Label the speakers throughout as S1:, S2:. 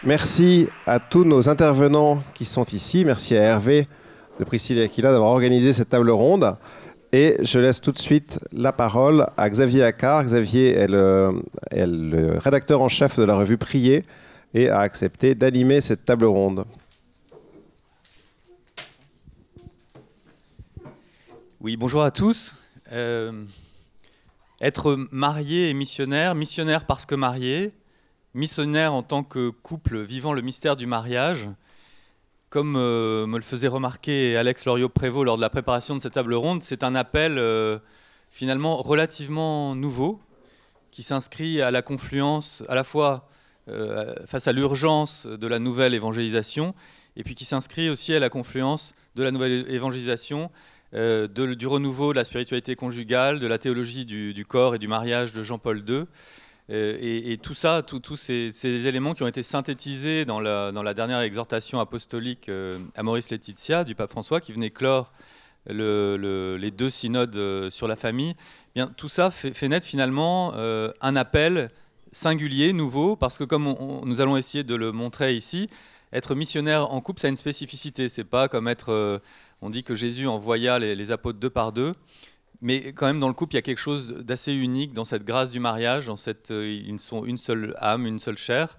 S1: Merci à tous nos intervenants qui sont ici. Merci à Hervé de Priscilla et Aquila d'avoir organisé cette table ronde. Et je laisse tout de suite la parole à Xavier Accard. Xavier est le rédacteur en chef de la revue Prier et a accepté d'animer cette table ronde.
S2: Oui, bonjour à tous. Être marié et missionnaire, missionnaire parce que marié, missionnaire en tant que couple vivant le mystère du mariage, comme me le faisait remarquer Alex Loriot-Prévost lors de la préparation de cette table ronde, c'est un appel finalement relativement nouveau qui s'inscrit à la confluence à la fois face à l'urgence de la nouvelle évangélisation et puis qui s'inscrit aussi à la confluence de la nouvelle évangélisation, du renouveau de la spiritualité conjugale, de la théologie du corps et du mariage de Jean-Paul II. Et tout ça, tous ces éléments qui ont été synthétisés dans la dernière exhortation apostolique à Maurice Laetitia du pape François, qui venait clore les deux synodes sur la famille, eh bien, tout ça fait naître finalement un appel singulier, nouveau, parce que comme nous allons essayer de le montrer ici, être missionnaire en couple, ça a une spécificité. C'est pas comme être... on dit que Jésus envoya les apôtres deux par deux. Mais quand même, dans le couple, il y a quelque chose d'assez unique dans cette grâce du mariage, ils sont une seule âme, une seule chair.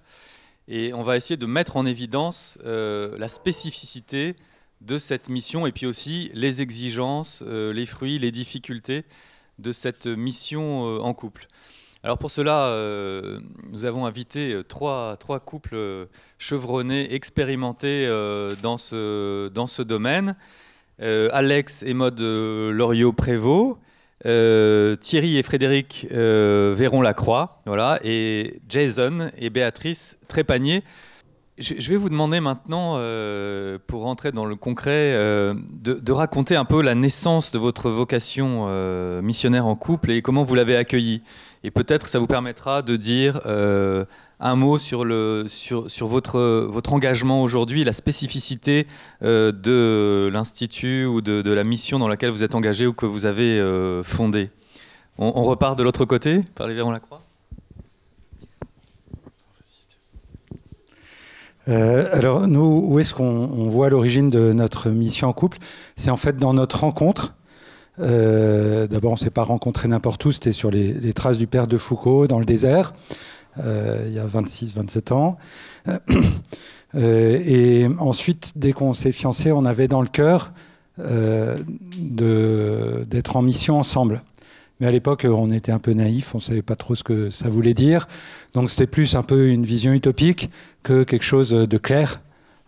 S2: Et on va essayer de mettre en évidence la spécificité de cette mission et puis aussi les exigences, les fruits, les difficultés de cette mission en couple. Alors pour cela, nous avons invité trois couples chevronnés, expérimentés dans ce domaine. Alex et Maud Loriot-Prévost, Thierry et Frédéric Véron-Lacroix, voilà, et Jason et Béatrice Trépanier. Je vais vous demander maintenant, pour rentrer dans le concret, de raconter un peu la naissance de votre vocation missionnaire en couple et comment vous l'avez accueillie. Et peut-être ça vous permettra de dire un mot sur votre engagement aujourd'hui, la spécificité de l'Institut ou de la mission dans laquelle vous êtes engagé ou que vous avez fondée. On repart de l'autre côté, par les Véron-Lacroix.
S3: Alors nous, où est-ce qu'on voit l'origine de notre mission en couple? C'est en fait dans notre rencontre. D'abord, on ne s'est pas rencontré n'importe où, c'était sur les traces du père de Foucault, dans le désert, il y a 26-27 ans. Et ensuite, dès qu'on s'est fiancés, on avait dans le cœur d'être en mission ensemble. Mais à l'époque, on était un peu naïfs, on ne savait pas trop ce que ça voulait dire. Donc c'était plus un peu une vision utopique que quelque chose de clair.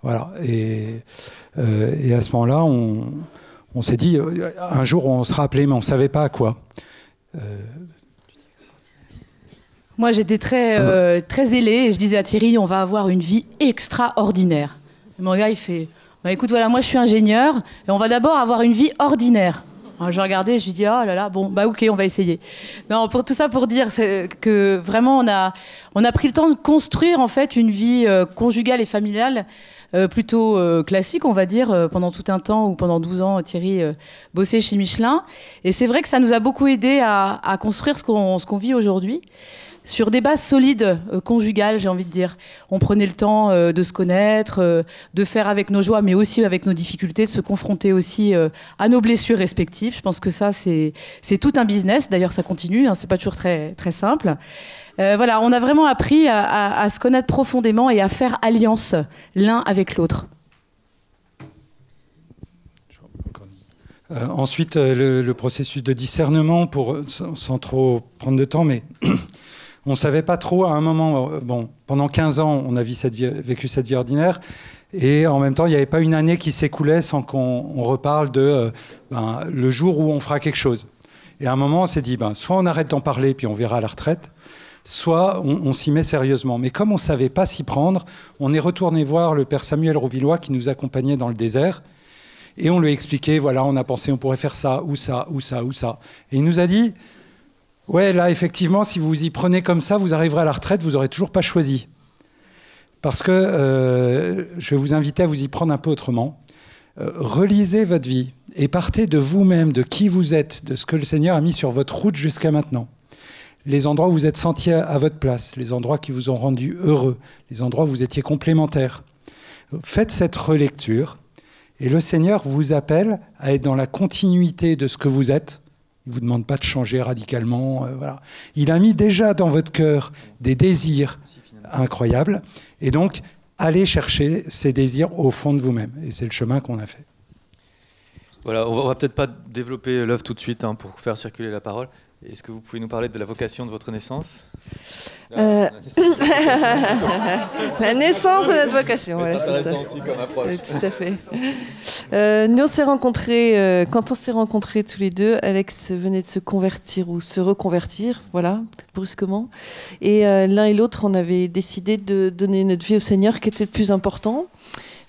S3: Voilà. Et à ce moment-là, on s'est dit, un jour on sera appelé, mais on ne savait pas à quoi.
S4: Moi, j'étais très zélée et je disais à Thierry, on va avoir une vie extraordinaire. Et mon gars, il fait, bah, écoute, voilà, moi je suis ingénieur et on va d'abord avoir une vie ordinaire. Alors, je regardais, je lui dis, oh là là, bon, bah ok, on va essayer. Non, pour tout ça, pour dire que vraiment, on a pris le temps de construire en fait une vie conjugale et familiale plutôt classique, on va dire, pendant tout un temps, ou pendant 12 ans, Thierry bossait chez Michelin. Et c'est vrai que ça nous a beaucoup aidé à construire ce qu'on vit aujourd'hui, sur des bases solides, conjugales, j'ai envie de dire. On prenait le temps de se connaître, de faire avec nos joies, mais aussi avec nos difficultés, de se confronter aussi à nos blessures respectives. Je pense que ça, c'est tout un business. D'ailleurs, ça continue, hein, c'est pas toujours très, très simple. Voilà, on a vraiment appris à se connaître profondément et à faire alliance l'un avec l'autre.
S3: Ensuite, le processus de discernement, sans trop prendre de temps, mais on ne savait pas trop à un moment. Bon, pendant 15 ans, on a vécu cette vie ordinaire, et en même temps, il n'y avait pas une année qui s'écoulait sans qu'on reparle de le jour où on fera quelque chose. Et à un moment, on s'est dit, soit on arrête d'en parler, puis on verra à la retraite, soit on s'y met sérieusement. Mais comme on ne savait pas s'y prendre, on est retourné voir le père Samuel Rouvillois qui nous accompagnait dans le désert, et on lui a expliqué, voilà, on a pensé, on pourrait faire ça, ou ça, ou ça, ou ça. Et il nous a dit, ouais, là, effectivement, si vous y prenez comme ça, vous arriverez à la retraite, vous n'aurez toujours pas choisi. Parce que je vais vous inviter à vous y prendre un peu autrement. Relisez votre vie et partez de vous-même, de qui vous êtes, de ce que le Seigneur a mis sur votre route jusqu'à maintenant. les endroits où vous êtes sentis à votre place, les endroits qui vous ont rendu heureux, les endroits où vous étiez complémentaires. Faites cette relecture et le Seigneur vous appelle à être dans la continuité de ce que vous êtes. Il ne vous demande pas de changer radicalement. Voilà. Il a mis déjà dans votre cœur des désirs incroyables et donc allez chercher ces désirs au fond de vous-même. Et c'est le chemin qu'on a fait.
S2: Voilà, on va peut-être pas développer l'œuvre tout de suite pour faire circuler la parole. Est-ce que vous pouvez nous parler de la vocation de votre naissance ?
S5: La naissance de notre vocation.
S2: C'est
S5: ouais,
S2: intéressant aussi comme approche.
S5: Oui, tout à fait. Nous, on s'est rencontrés, quand on s'est rencontrés tous les deux, Alex venait de se convertir ou se reconvertir, voilà, brusquement. Et l'un et l'autre, on avait décidé de donner notre vie au Seigneur, qui était le plus important.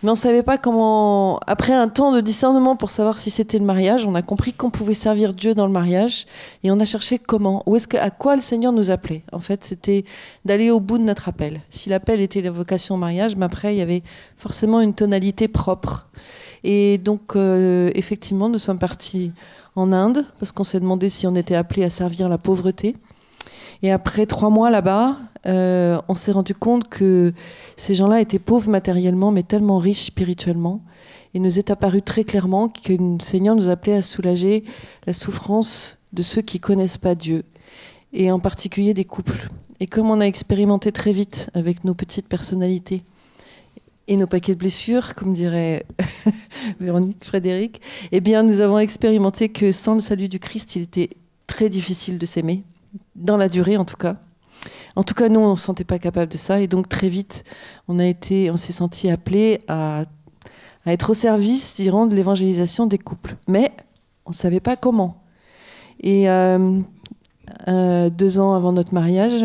S5: Mais on ne savait pas comment... Après un temps de discernement pour savoir si c'était le mariage, on a compris qu'on pouvait servir Dieu dans le mariage. Et on a cherché comment. À quoi le Seigneur nous appelait. En fait, c'était d'aller au bout de notre appel. Si l'appel était la vocation au mariage, mais après, il y avait forcément une tonalité propre. Et donc, effectivement, nous sommes partis en Inde, parce qu'on s'est demandé si on était appelé à servir la pauvreté. Et après 3 mois là-bas, on s'est rendu compte que ces gens-là étaient pauvres matériellement, mais tellement riches spirituellement. Il nous est apparu très clairement que le Seigneur nous appelait à soulager la souffrance de ceux qui ne connaissent pas Dieu, et en particulier des couples. Et comme on a expérimenté très vite avec nos petites personnalités et nos paquets de blessures, comme dirait Véronique, Frédéric, eh bien, nous avons expérimenté que sans le salut du Christ, il était très difficile de s'aimer, dans la durée en tout cas. En tout cas, nous, on ne se sentait pas capable de ça. Et donc, très vite, on s'est senti appelés à être au service, dirons, de l'évangélisation des couples. Mais on ne savait pas comment. Et 2 ans avant notre mariage,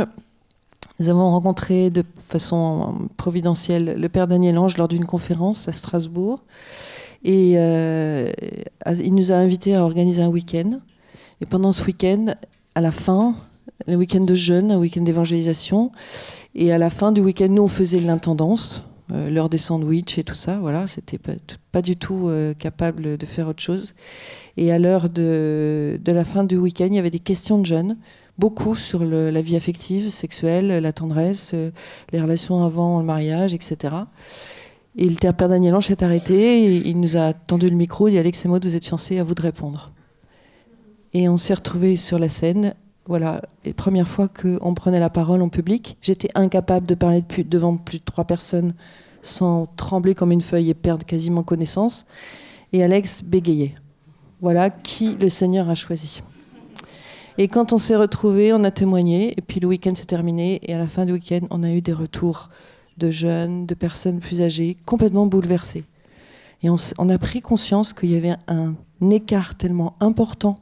S5: nous avons rencontré de façon providentielle le Père Daniel Ange lors d'une conférence à Strasbourg. Et il nous a invités à organiser un week-end. Et pendant ce week-end, à la fin, le week-end de jeûne, un week-end d'évangélisation, et à la fin du week-end, nous, on faisait l'intendance, l'heure des sandwichs et tout ça, voilà, c'était pas du tout capable de faire autre chose. Et à l'heure de la fin du week-end, il y avait des questions de jeunes, beaucoup sur la vie affective, sexuelle, la tendresse, les relations avant le mariage, etc. Et le Père Daniel Ange s'est arrêté, et il nous a tendu le micro, il dit « Alex et Maud, vous êtes fiancés, à vous de répondre ». Et on s'est retrouvés sur la scène. Voilà, les premières fois qu'on prenait la parole en public, j'étais incapable de parler devant plus de 3 personnes sans trembler comme une feuille et perdre quasiment connaissance. Et Alex bégayait. Voilà qui le Seigneur a choisi. Et quand on s'est retrouvés, on a témoigné, et puis le week-end s'est terminé, et à la fin du week-end, on a eu des retours de jeunes, de personnes plus âgées, complètement bouleversées. Et on a pris conscience qu'il y avait un écart tellement important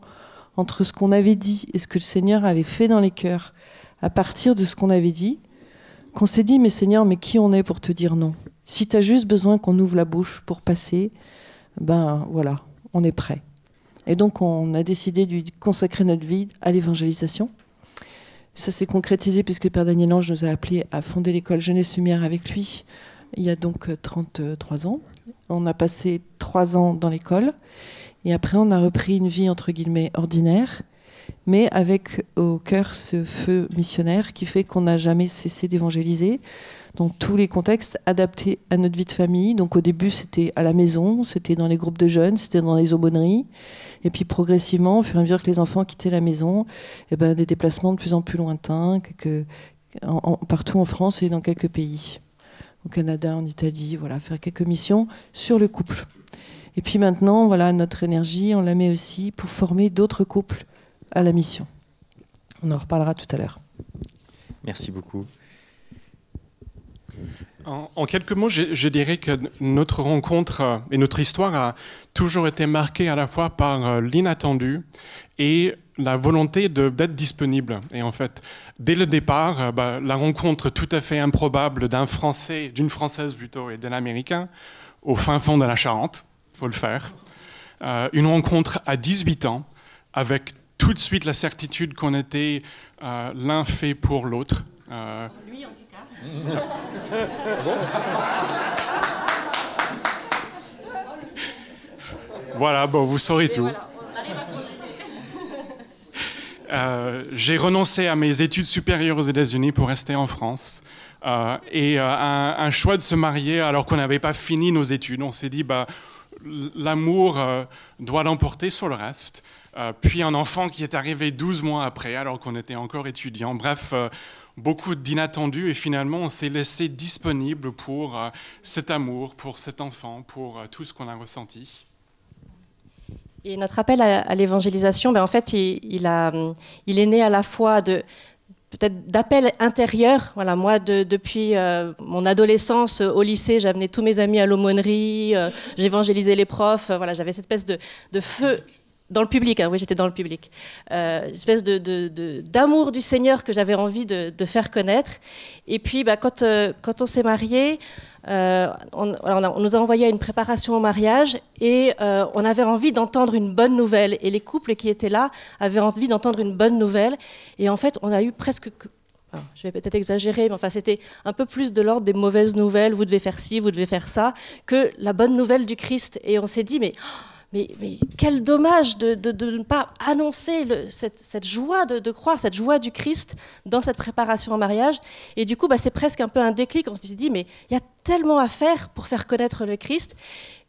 S5: entre ce qu'on avait dit et ce que le Seigneur avait fait dans les cœurs à partir de ce qu'on avait dit, qu'on s'est dit, mais Seigneur, mais qui on est pour te dire non? Si tu as juste besoin qu'on ouvre la bouche pour passer, ben voilà, on est prêt. Et donc on a décidé de consacrer notre vie à l'évangélisation. Ça s'est concrétisé puisque le Père Daniel Ange nous a appelés à fonder l'école Jeunesse Lumière avec lui, il y a donc 33 ans. On a passé 3 ans dans l'école. Et après, on a repris une vie, entre guillemets, ordinaire, mais avec au cœur ce feu missionnaire qui fait qu'on n'a jamais cessé d'évangéliser dans tous les contextes adaptés à notre vie de famille. Donc au début, c'était à la maison, c'était dans les groupes de jeunes, c'était dans les aumôneries. Et puis progressivement, au fur et à mesure que les enfants quittaient la maison, eh ben, des déplacements de plus en plus lointains, partout en France et dans quelques pays. Au Canada, en Italie, voilà, faire quelques missions sur le couple. Et puis maintenant, voilà, notre énergie, on la met aussi pour former d'autres couples à la mission. On en reparlera tout à l'heure.
S2: Merci beaucoup.
S6: En quelques mots, je dirais que notre rencontre et notre histoire a toujours été marquée à la fois par l'inattendu et la volonté d'être disponible. Et en fait, dès le départ, la rencontre tout à fait improbable d'un Français, d'une Française plutôt, et d'un Américain, au fin fond de la Charente, il faut le faire. Une rencontre à 18 ans, avec tout de suite la certitude qu'on était l'un fait pour l'autre.
S5: Lui, en tout cas.
S6: Voilà, bon, vous saurez tout. j'ai renoncé à mes études supérieures aux États-Unis pour rester en France. Un choix de se marier alors qu'on n'avait pas fini nos études. On s'est dit, l'amour doit l'emporter sur le reste. Puis un enfant qui est arrivé 12 mois après, alors qu'on était encore étudiant. Bref, beaucoup d'inattendus. Et finalement, on s'est laissé disponible pour cet amour, pour cet enfant, pour tout ce qu'on a ressenti.
S7: Et notre appel à l'évangélisation, en fait, il est né à la fois peut-être d'appels intérieurs. Voilà, moi, depuis mon adolescence au lycée, j'amenais tous mes amis à l'aumônerie, j'évangélisais les profs. Voilà, j'avais cette espèce de feu dans le public. Oui, j'étais dans le public. Une espèce d'amour du Seigneur que j'avais envie de faire connaître. Et puis, quand on s'est mariés, on nous a envoyé à une préparation au mariage et on avait envie d'entendre une bonne nouvelle. Et les couples qui étaient là avaient envie d'entendre une bonne nouvelle. Et en fait, on a eu presque... Alors, je vais peut-être exagérer, mais enfin, c'était un peu plus de l'ordre des mauvaises nouvelles. Vous devez faire ci, vous devez faire ça, que la bonne nouvelle du Christ. Et on s'est dit, mais quel dommage de ne pas annoncer cette joie de croire, cette joie du Christ dans cette préparation au mariage. Et du coup, c'est presque un peu un déclic. On s'est dit, mais il y a tellement à faire pour faire connaître le Christ.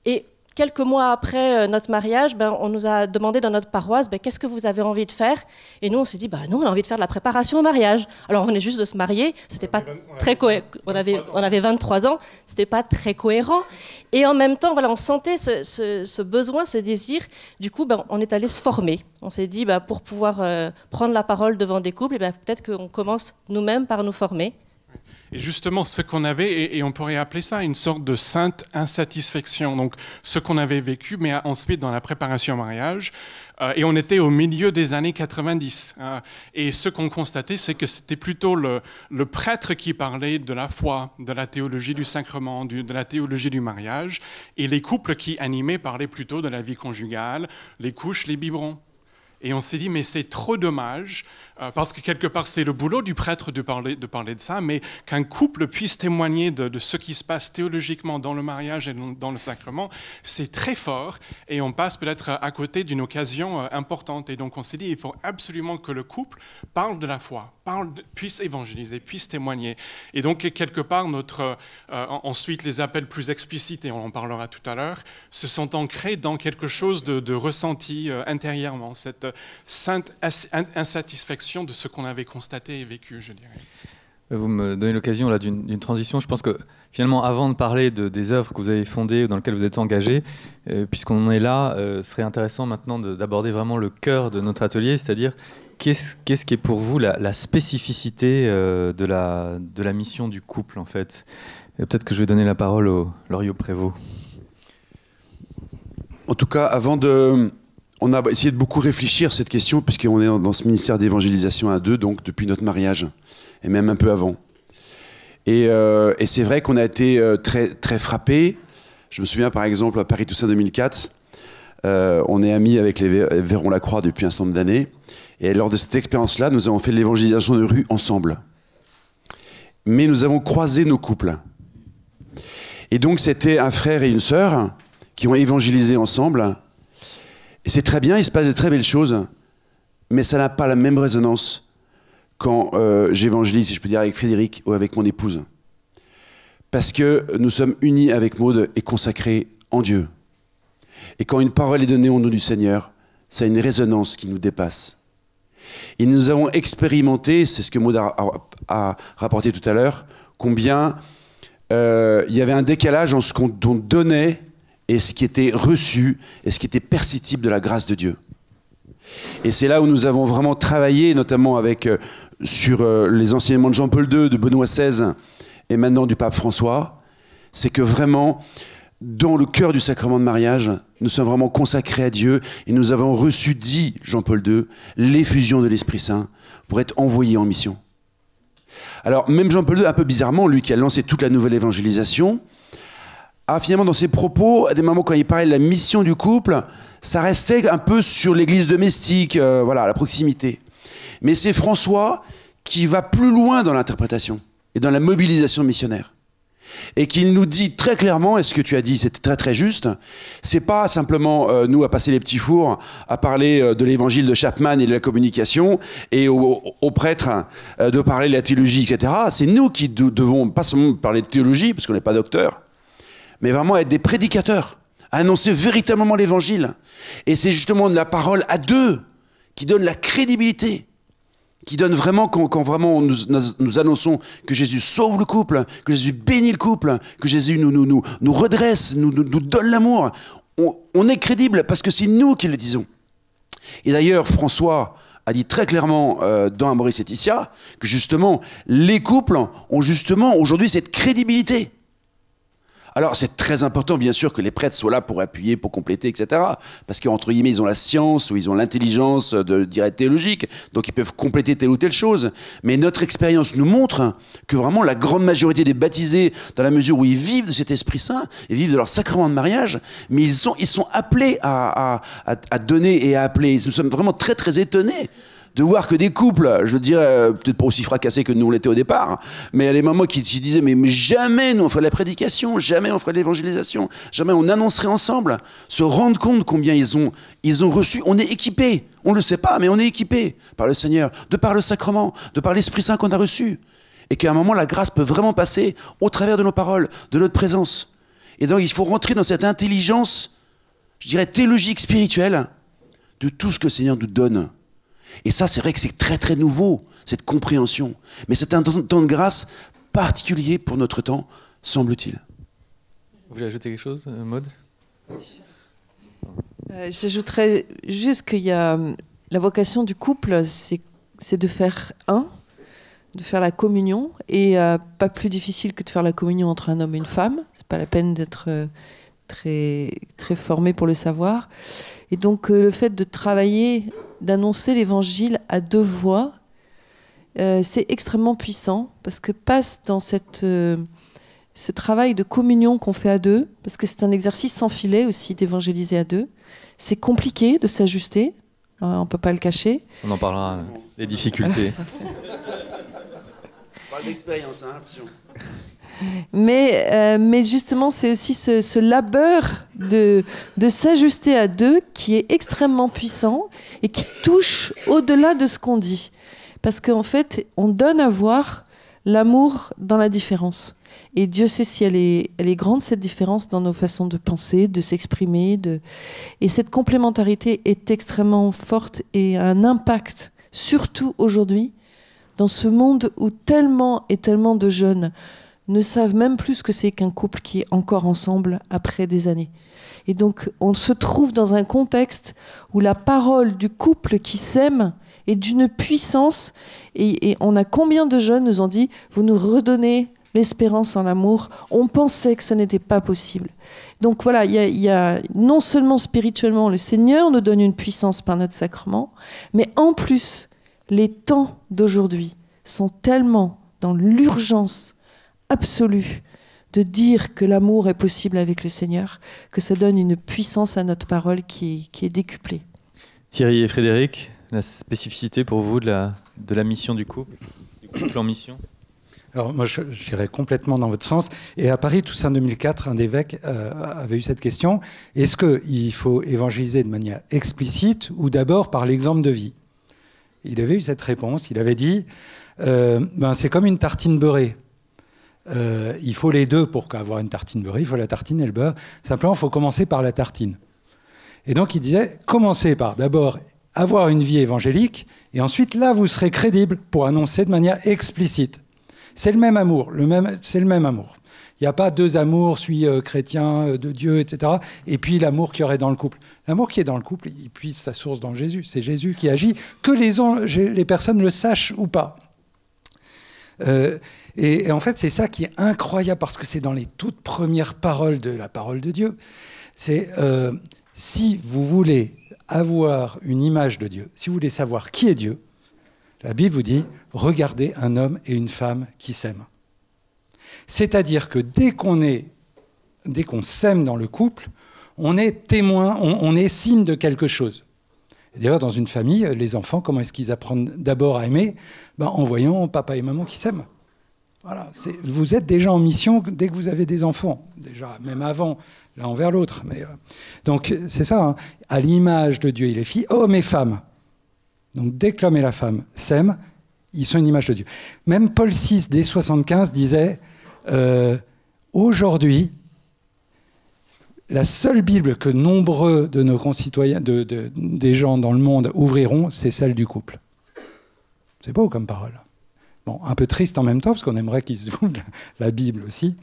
S7: Et quelques mois après notre mariage, on nous a demandé dans notre paroisse, qu'est-ce que vous avez envie de faire? Et nous, on s'est dit, nous, on a envie de faire de la préparation au mariage. Alors, on venait juste de se marier, c'était pas très cohérent. On avait 23 ans, c'était pas très cohérent. Et en même temps, on sentait ce besoin, ce désir. Du coup, on est allé se former. On s'est dit, pour pouvoir prendre la parole devant des couples, peut-être qu'on commence nous-mêmes par nous former.
S6: Et justement, ce qu'on avait, et on pourrait appeler ça une sorte de sainte insatisfaction, donc ce qu'on avait vécu, mais ensuite dans la préparation au mariage, et on était au milieu des années 90. Et ce qu'on constatait, c'est que c'était plutôt le prêtre qui parlait de la foi, de la théologie du sacrement, de la théologie du mariage, et les couples qui animaient parlaient plutôt de la vie conjugale, les couches, les biberons. Et on s'est dit, mais c'est trop dommage, parce que quelque part, c'est le boulot du prêtre de parler de ça, mais qu'un couple puisse témoigner de ce qui se passe théologiquement dans le mariage et dans le sacrement, c'est très fort, et on passe peut-être à côté d'une occasion importante. Et donc on s'est dit, il faut absolument que le couple parle de la foi, puisse évangéliser, puisse témoigner. Et donc, quelque part, ensuite, les appels plus explicites, et on en parlera tout à l'heure, se sont ancrés dans quelque chose de ressenti intérieurement, cette sainte insatisfaction de ce qu'on avait constaté et vécu, je dirais.
S2: Vous me donnez l'occasion là d'une transition. Je pense que finalement, avant de parler des œuvres que vous avez fondées ou dans lesquelles vous êtes engagés, puisqu'on en est là, ce serait intéressant maintenant d'aborder vraiment le cœur de notre atelier, c'est-à-dire qu'est-ce qui est pour vous la spécificité de la mission du couple, en fait. Peut-être que je vais donner la parole au Loriot Prévost.
S8: En tout cas, on a essayé de beaucoup réfléchir à cette question, puisqu'on est dans ce ministère d'évangélisation à deux, donc depuis notre mariage, et même un peu avant. Et c'est vrai qu'on a été très, très frappés. Je me souviens par exemple à Paris Toussaint 2004, on est amis avec les Véron-Lacroix depuis un certain nombre d'années, et lors de cette expérience-là, nous avons fait de l'évangélisation de rue ensemble. Mais nous avons croisé nos couples. Et donc c'était un frère et une sœur qui ont évangélisé ensemble. Et c'est très bien, il se passe de très belles choses, mais ça n'a pas la même résonance quand j'évangélise, si je peux dire, avec Frédéric ou avec mon épouse. Parce que nous sommes unis avec Maud et consacrés en Dieu. Et quand une parole est donnée au nom du Seigneur, ça a une résonance qui nous dépasse. Et nous avons expérimenté, c'est ce que Maud a rapporté tout à l'heure, combien il y avait un décalage en ce qu'on donnait et ce qui était reçu, et ce qui était perceptible de la grâce de Dieu. Et c'est là où nous avons vraiment travaillé, notamment sur les enseignements de Jean-Paul II, de Benoît XVI, et maintenant du pape François, c'est que vraiment, dans le cœur du sacrement de mariage, nous sommes vraiment consacrés à Dieu, et nous avons reçu, dit Jean-Paul II, l'effusion de l'Esprit Saint, pour être envoyés en mission. Alors, même Jean-Paul II, un peu bizarrement, lui qui a lancé toute la nouvelle évangélisation, finalement, dans ses propos, à des moments quand il parlait de la mission du couple, ça restait un peu sur l'église domestique, la proximité. Mais c'est François qui va plus loin dans l'interprétation et dans la mobilisation missionnaire. et qu'il nous dit très clairement, et ce que tu as dit c'était très très juste, c'est pas simplement nous à passer les petits fours, à parler de l'évangile de Chapman et de la communication, et aux prêtres de parler de la théologie, etc. C'est nous qui devons pas seulement parler de théologie, parce qu'on n'est pas docteur, mais vraiment être des prédicateurs, annoncer véritablement l'évangile. Et c'est justement la parole à deux qui donne la crédibilité, qui donne vraiment, quand vraiment nous annonçons que Jésus sauve le couple, que Jésus bénit le couple, que Jésus nous redresse, nous donne l'amour, on est crédible parce que c'est nous qui le disons. Et d'ailleurs, François a dit très clairement dans Amoris Laetitia que justement, les couples ont justement aujourd'hui cette crédibilité. Alors c'est très important bien sûr que les prêtres soient là pour appuyer, pour compléter, etc. Parce qu'entre guillemets ils ont la science ou ils ont l'intelligence théologique, donc ils peuvent compléter telle ou telle chose. Mais notre expérience nous montre que vraiment la grande majorité des baptisés, dans la mesure où ils vivent de cet Esprit Saint, ils vivent de leur sacrement de mariage, mais ils sont appelés à donner et à appeler. Nous sommes vraiment très très étonnés de voir que des couples, je dirais, peut-être pas aussi fracassés que nous on l'était au départ, mais il y a des mamans qui disaient mais jamais nous on ferait la prédication, jamais on ferait l'évangélisation, jamais on annoncerait ensemble, se rendre compte combien ils ont reçu, on est équipés, on le sait pas, mais on est équipés par le Seigneur, de par le sacrement, de par l'Esprit Saint qu'on a reçu, et qu'à un moment la grâce peut vraiment passer au travers de nos paroles, de notre présence. Et donc il faut rentrer dans cette intelligence, je dirais théologique, spirituelle, de tout ce que le Seigneur nous donne. Et ça, c'est vrai que c'est très très nouveau, cette compréhension. Mais c'est un temps de grâce particulier pour notre temps, semble-t-il.
S2: Vous voulez ajouter quelque chose, Maud ?
S5: J'ajouterais juste qu'il y a la vocation du couple, c'est de faire un, de faire la communion, et pas plus difficile que de faire la communion entre un homme et une femme. C'est pas la peine d'être très très formé pour le savoir. Et donc le fait de travailler, d'annoncer l'évangile à deux voix, c'est extrêmement puissant parce que passe dans ce travail de communion qu'on fait à deux, parce que c'est un exercice sans filet aussi d'évangéliser à deux. C'est compliqué de s'ajuster, on ne peut pas le cacher.
S2: On en parlera, des difficultés.
S8: On parle d'expérience, hein, attention.
S5: Mais justement, c'est aussi ce labeur de s'ajuster à deux qui est extrêmement puissant et qui touche au-delà de ce qu'on dit. Parce qu'en fait, on donne à voir l'amour dans la différence. Et Dieu sait si elle est grande, cette différence, dans nos façons de penser, de s'exprimer. Et cette complémentarité est extrêmement forte et a un impact, surtout aujourd'hui, dans ce monde où tellement et tellement de jeunes ne savent même plus ce que c'est qu'un couple qui est encore ensemble après des années. Et donc, on se trouve dans un contexte où la parole du couple qui s'aime est d'une puissance. Et on a combien de jeunes nous ont dit « Vous nous redonnez l'espérance en l'amour ». On pensait que ce n'était pas possible. Donc voilà, il y a non seulement spirituellement, le Seigneur nous donne une puissance par notre sacrement, mais en plus, les temps d'aujourd'hui sont tellement dans l'urgence absolue de dire que l'amour est possible avec le Seigneur, que ça donne une puissance à notre parole qui est décuplée.
S2: Thierry et Frédéric, la spécificité pour vous de la mission du couple en mission ?
S3: Alors moi, j'irais complètement dans votre sens. Et à Paris, Toussaint 2004, un évêque avait eu cette question. Est-ce qu'il faut évangéliser de manière explicite ou d'abord par l'exemple de vie ? Il avait eu cette réponse. Il avait dit c'est comme une tartine beurrée. Il faut les deux pour avoir une tartine beurrée. Il faut la tartine et le beurre. Simplement, il faut commencer par la tartine. Et donc, il disait, commencez par d'abord avoir une vie évangélique, et ensuite, là, vous serez crédible pour annoncer de manière explicite. C'est le même amour. C'est le même amour. Il n'y a pas deux amours, celui chrétien, de Dieu, etc. Et puis l'amour qu'il y aurait dans le couple. L'amour qui est dans le couple, il puise sa source dans Jésus. C'est Jésus qui agit, que les personnes le sachent ou pas. Et en fait, c'est ça qui est incroyable, parce que c'est dans les toutes premières paroles de la parole de Dieu. C'est si vous voulez avoir une image de Dieu, si vous voulez savoir qui est Dieu, la Bible vous dit, regardez un homme et une femme qui s'aiment. C'est-à-dire que dès qu'on s'aime dans le couple, on est témoin, on est signe de quelque chose. D'ailleurs, dans une famille, les enfants, comment est-ce qu'ils apprennent d'abord à aimer ? En voyant papa et maman qui s'aiment. Voilà, vous êtes déjà en mission dès que vous avez des enfants, déjà, même avant, l'un envers l'autre. Donc c'est ça, hein. À l'image de Dieu, il est fait hommes et femmes. Donc dès que l'homme et la femme s'aiment, ils sont une image de Dieu. Même Paul VI, dès 75, disait aujourd'hui, la seule Bible que nombreux de nos concitoyens, des gens dans le monde ouvriront, c'est celle du couple. C'est beau comme parole. Bon, un peu triste en même temps, parce qu'on aimerait qu'ils ouvrent la Bible aussi.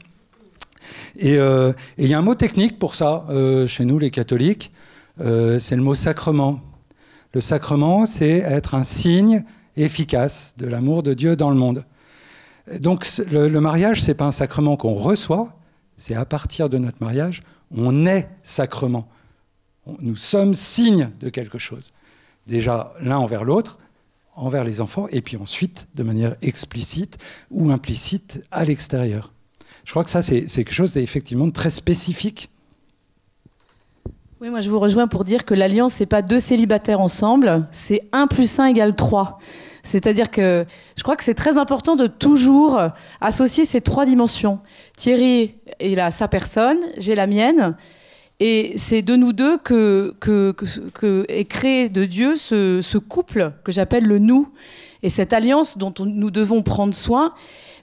S3: Et il y a un mot technique pour ça, chez nous les catholiques, c'est le mot sacrement. Le sacrement, c'est être un signe efficace de l'amour de Dieu dans le monde. Donc le mariage, c'est pas un sacrement qu'on reçoit, c'est à partir de notre mariage, on est sacrement. Nous sommes signes de quelque chose. Déjà l'un envers l'autre, envers les enfants, et puis ensuite, de manière explicite ou implicite, à l'extérieur. Je crois que ça, c'est quelque chose d'effectivement de très spécifique.
S4: Oui, moi je vous rejoins pour dire que l'alliance, c'est pas deux célibataires ensemble, c'est 1 + 1 = 3. C'est-à-dire que je crois que c'est très important de toujours associer ces 3 dimensions. Thierry, il a sa personne, j'ai la mienne, et c'est de nous deux que est créé de Dieu ce couple que j'appelle le nous, et cette alliance dont nous devons prendre soin.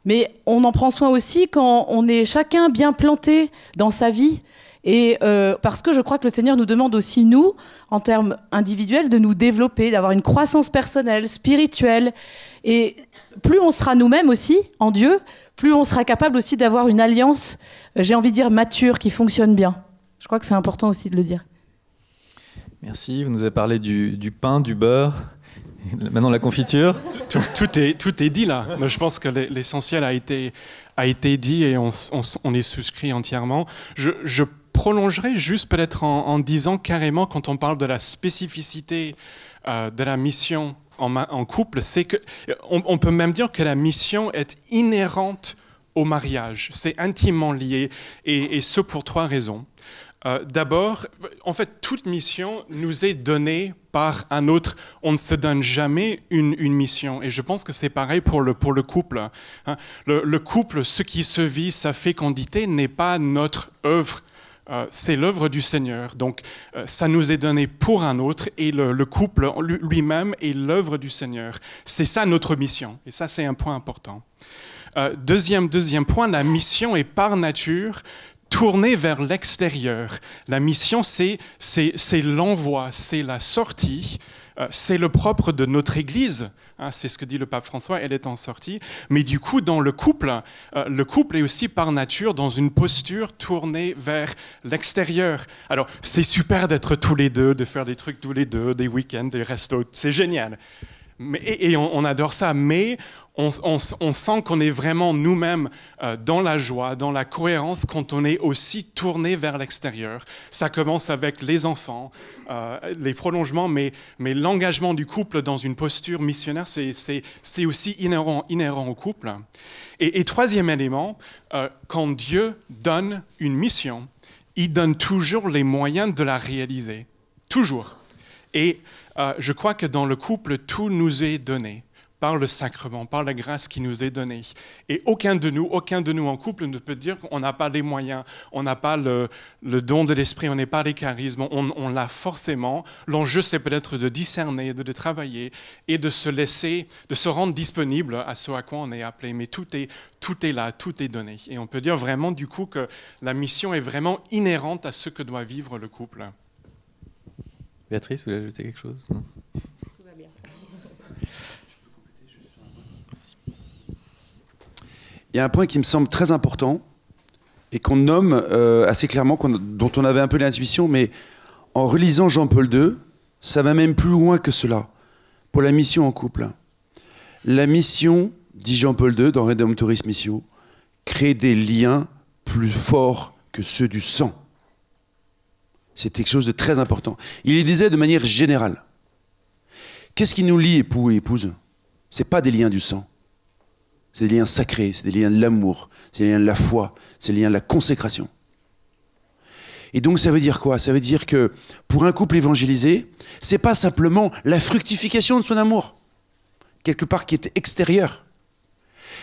S4: Mais on en prend soin aussi quand on est chacun bien planté dans sa vie. Et parce que je crois que le Seigneur nous demande aussi, nous, en termes individuels, de nous développer, d'avoir une croissance personnelle, spirituelle. Et plus on sera nous-mêmes aussi, en Dieu, plus on sera capable aussi d'avoir une alliance, j'ai envie de dire, mature, qui fonctionne bien. Je crois que c'est important aussi de le dire.
S2: Merci. Vous nous avez parlé du pain, du beurre, maintenant la confiture.
S6: Tout est dit là. Je pense que l'essentiel a été dit et on est souscrit entièrement. Je prolongerai juste peut-être en disant carrément, quand on parle de la spécificité de la mission en couple, c'est que on peut même dire que la mission est inhérente au mariage. C'est intimement lié, et ce pour 3 raisons. D'abord, en fait, toute mission nous est donnée par un autre. On ne se donne jamais une mission. Et je pense que c'est pareil pour le couple. Hein. Le couple, ce qui se vit, sa fécondité, n'est pas notre œuvre. C'est l'œuvre du Seigneur. Donc, ça nous est donné pour un autre, et le couple lui-même est l'œuvre du Seigneur. C'est ça notre mission. Et ça, c'est un point important. Deuxième point, la mission est par nature tournée vers l'extérieur. La mission, c'est l'envoi, c'est la sortie, c'est le propre de notre Église. Hein, c'est ce que dit le pape François, elle est en sortie. Mais du coup, dans le couple est aussi par nature dans une posture tournée vers l'extérieur. Alors, c'est super d'être tous les deux, de faire des trucs tous les deux, des week-ends, des restos, c'est génial. Et on adore ça, mais on sent qu'on est vraiment nous-mêmes dans la joie, dans la cohérence, quand on est aussi tourné vers l'extérieur. Ça commence avec les enfants, les prolongements, mais l'engagement du couple dans une posture missionnaire, c'est aussi inhérent au couple. Et troisième élément, quand Dieu donne une mission, il donne toujours les moyens de la réaliser. Toujours. Et je crois que dans le couple, tout nous est donné par le sacrement, par la grâce qui nous est donnée. Et aucun de nous en couple ne peut dire qu'on n'a pas les moyens, on n'a pas le don de l'esprit, on n'a pas les charismes, on l'a forcément. L'enjeu, c'est peut-être de discerner, de travailler et de se laisser, de se rendre disponible à ce à quoi on est appelé. Mais tout est là, tout est donné. Et on peut dire vraiment du coup que la mission est vraiment inhérente à ce que doit vivre le couple.
S2: Béatrice, vous voulez ajouter quelque chose? Non.
S7: Tout va bien.
S8: Il y a un point qui me semble très important et qu'on nomme assez clairement, dont on avait un peu l'intuition, mais en relisant Jean-Paul II, ça va même plus loin que cela, pour la mission en couple. La mission, dit Jean-Paul II dans Redemptoris Missio, crée des liens plus forts que ceux du sang. C'est quelque chose de très important. Il le disait de manière générale. Qu'est-ce qui nous lie, époux et épouse? Ce n'est pas des liens du sang. C'est des liens sacrés, c'est des liens de l'amour, c'est des liens de la foi, c'est des liens de la consécration. Et donc ça veut dire quoi? Ça veut dire que pour un couple évangélisé, ce n'est pas simplement la fructification de son amour, quelque part qui est extérieur,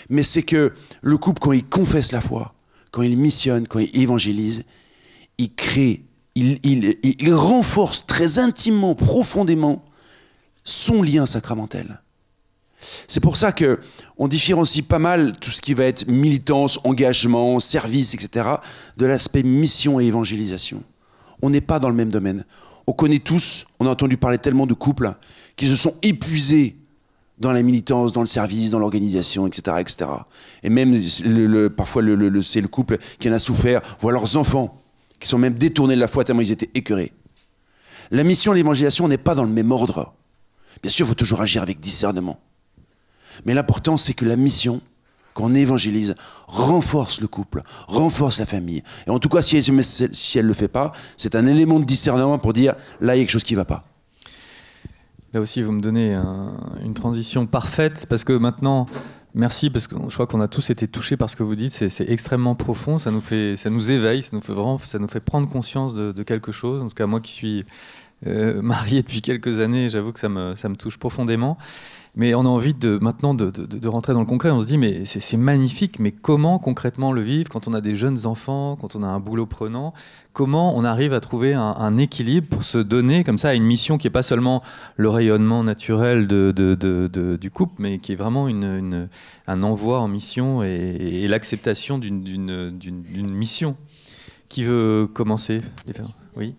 S8: Mais c'est que le couple, quand il confesse la foi, quand il missionne, quand il évangélise, il crée, il renforce très intimement, profondément son lien sacramentel. C'est pour ça qu'on différencie pas mal tout ce qui va être militance, engagement, service, etc., de l'aspect mission et évangélisation. On n'est pas dans le même domaine. On connaît tous, on a entendu parler tellement de couples qui se sont épuisés dans la militance, dans le service, dans l'organisation, etc., etc. Et même, parfois, c'est le couple qui en a souffert, voire leurs enfants, qui sont même détournés de la foi tellement ils étaient écœurés. La mission et l'évangélisation n'est pas dans le même ordre. Bien sûr, il faut toujours agir avec discernement. Mais l'important, c'est que la mission, quand on évangélise, renforce le couple, renforce la famille. Et en tout cas, si elle ne le fait pas, c'est un élément de discernement pour dire, là, il y a quelque chose qui ne va pas.
S2: Là aussi, vous me donnez une transition parfaite, parce que maintenant, merci, parce que je crois qu'on a tous été touchés par ce que vous dites, c'est extrêmement profond, ça nous éveille, ça nous fait prendre conscience de quelque chose. En tout cas, moi qui suis marié depuis quelques années, j'avoue que ça me touche profondément. Mais on a envie maintenant de rentrer dans le concret. On se dit, mais c'est magnifique, mais comment concrètement le vivre quand on a des jeunes enfants, quand on a un boulot prenant? Comment on arrive à trouver un équilibre pour se donner comme ça à une mission qui n'est pas seulement le rayonnement naturel du couple, mais qui est vraiment un envoi en mission et l'acceptation d'une mission? Qui veut commencer? Oui.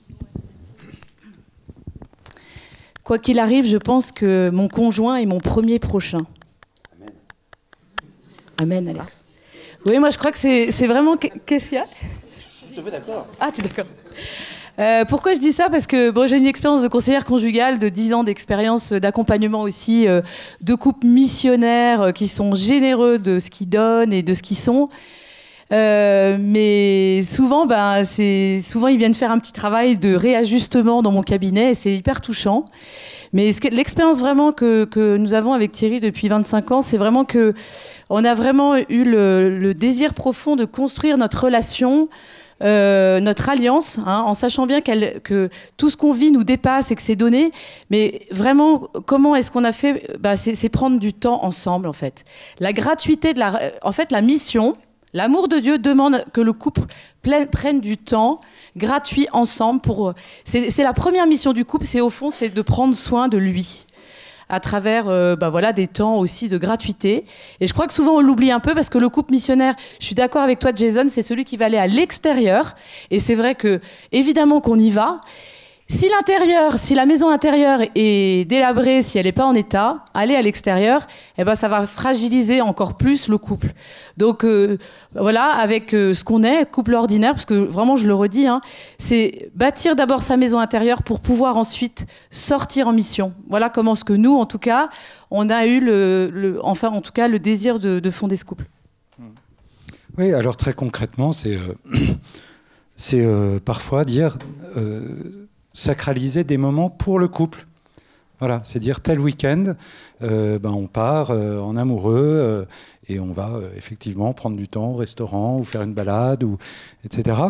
S4: Quoi qu'il arrive, je pense que mon conjoint est mon premier prochain.
S8: Amen.
S4: Amen, Alex. Oui, moi je crois que c'est vraiment... Qu'est-ce qu'il y a?
S8: Je suis tout à fait d'accord.
S4: Ah, tu es d'accord. Pourquoi je dis ça? Parce que bon, j'ai une expérience de conseillère conjugale, de 10 ans d'expérience d'accompagnement aussi, de couples missionnaires qui sont généreux de ce qu'ils donnent et de ce qu'ils sont. Mais souvent, souvent, ils viennent faire un petit travail de réajustement dans mon cabinet et c'est hyper touchant. Mais l'expérience vraiment que nous avons avec Thierry depuis 25 ans, c'est vraiment qu'on a vraiment eu le désir profond de construire notre relation, notre alliance, en sachant bien que tout ce qu'on vit nous dépasse et que c'est donné. Mais vraiment, comment est-ce qu'on a fait? C'est prendre du temps ensemble, en fait. La gratuité la mission... L'amour de Dieu demande que le couple prenne du temps gratuit ensemble. C'est la première mission du couple, c'est de prendre soin de lui à travers des temps aussi de gratuité. Et je crois que souvent on l'oublie un peu parce que le couple missionnaire, je suis d'accord avec toi Jason, c'est celui qui va aller à l'extérieur. Et c'est vrai que évidemment qu'on y va. Si la maison intérieure est délabrée, si elle n'est pas en état, aller à l'extérieur, ça va fragiliser encore plus le couple. Donc avec ce qu'on est, couple ordinaire, parce que vraiment je le redis, c'est bâtir d'abord sa maison intérieure pour pouvoir ensuite sortir en mission. Voilà comment ce que nous, en tout cas, on a eu le désir de fonder ce couple.
S3: Oui, alors très concrètement, c'est parfois dire... sacraliser des moments pour le couple. Voilà, c'est dire tel week-end, on part en amoureux et on va effectivement prendre du temps au restaurant ou faire une balade, etc.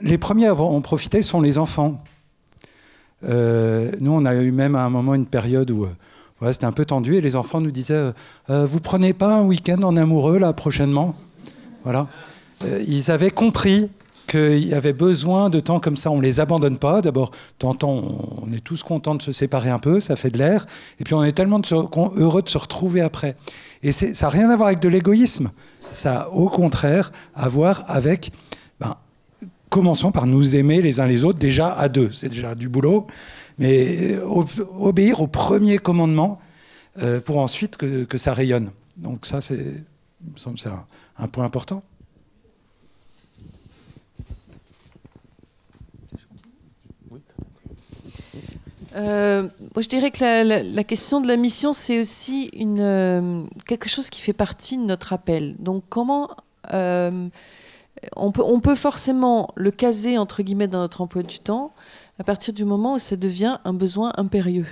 S3: Les premiers à en profiter sont les enfants. Nous, on a eu même à un moment une période où c'était un peu tendu et les enfants nous disaient vous prenez pas un week-end en amoureux là prochainement? Voilà. Ils avaient compris qu'il y avait besoin de temps comme ça. On ne les abandonne pas. D'abord, on est tous contents de se séparer un peu, ça fait de l'air. Et puis on est tellement heureux de se retrouver après. Et ça n'a rien à voir avec de l'égoïsme. Ça a au contraire à voir avec... commençons par nous aimer les uns les autres, déjà à deux. C'est déjà du boulot. Mais obéir au premier commandement pour ensuite que ça rayonne. Donc ça, c'est un point important.
S5: Moi, je dirais que la question de la mission, c'est aussi quelque chose qui fait partie de notre appel. Donc, comment on peut forcément le caser, entre guillemets, dans notre emploi du temps à partir du moment où ça devient un besoin impérieux.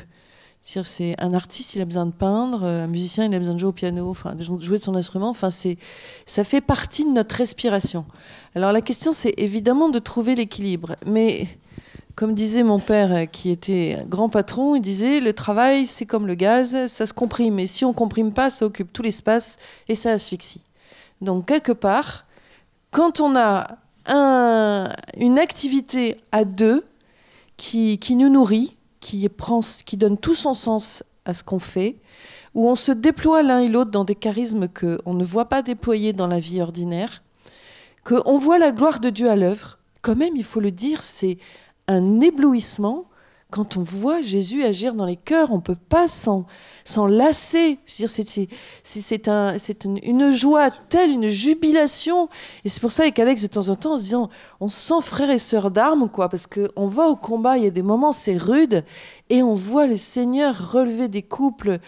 S5: C'est-à-dire, c'est un artiste, il a besoin de peindre, un musicien, il a besoin de jouer au piano, de jouer de son instrument. Ça fait partie de notre respiration. Alors, la question, c'est évidemment de trouver l'équilibre. Mais Comme disait mon père, qui était un grand patron, il disait le travail, c'est comme le gaz, ça se comprime. Et si on ne comprime pas, ça occupe tout l'espace et ça asphyxie. Donc, quelque part, quand on a une activité à deux qui nous nourrit, qui donne tout son sens à ce qu'on fait, où on se déploie l'un et l'autre dans des charismes qu'on ne voit pas déployer dans la vie ordinaire, qu'on voit la gloire de Dieu à l'œuvre. Quand même, il faut le dire, c'est un éblouissement. Quand on voit Jésus agir dans les cœurs, on ne peut pas s'en lasser. C'est une joie telle, une jubilation. Et c'est pour ça avec Alex, de temps en temps, en se disant, on se sent frères et sœurs d'armes, quoi, parce qu'on va au combat, il y a des moments, c'est rude, et on voit le Seigneur relever des couples.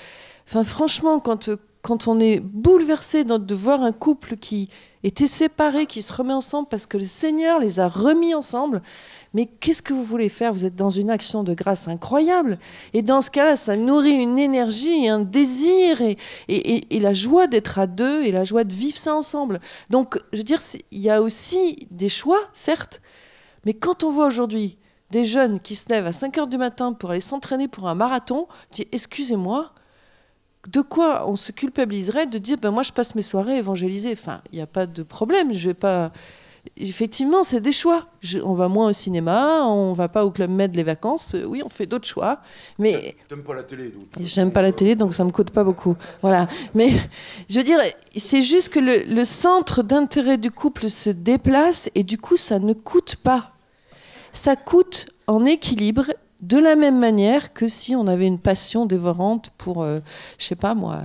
S5: Enfin, franchement, quand on est bouleversé de voir un couple qui était séparé, qui se remet ensemble parce que le Seigneur les a remis ensemble, mais qu'est-ce que vous voulez faire? Vous êtes dans une action de grâce incroyable. Et dans ce cas-là, ça nourrit une énergie, un désir et la joie d'être à deux et la joie de vivre ça ensemble. Donc, je veux dire, il y a aussi des choix, certes, mais quand on voit aujourd'hui des jeunes qui se lèvent à 5h du matin pour aller s'entraîner pour un marathon, je dis, excusez-moi, de quoi on se culpabiliserait de dire moi je passe mes soirées à évangéliser? Enfin, il n'y a pas de problème, je vais pas. Effectivement, c'est des choix. On va moins au cinéma, on va pas au Club Med les vacances. Oui, on fait d'autres choix. Mais
S8: t'aimes pas la télé, donc.
S5: J'aime pas la télé, donc ça me coûte pas beaucoup. Voilà. Mais je veux dire, c'est juste que le centre d'intérêt du couple se déplace et du coup, ça ne coûte pas. Ça coûte en équilibre. De la même manière que si on avait une passion dévorante pour, je sais pas moi,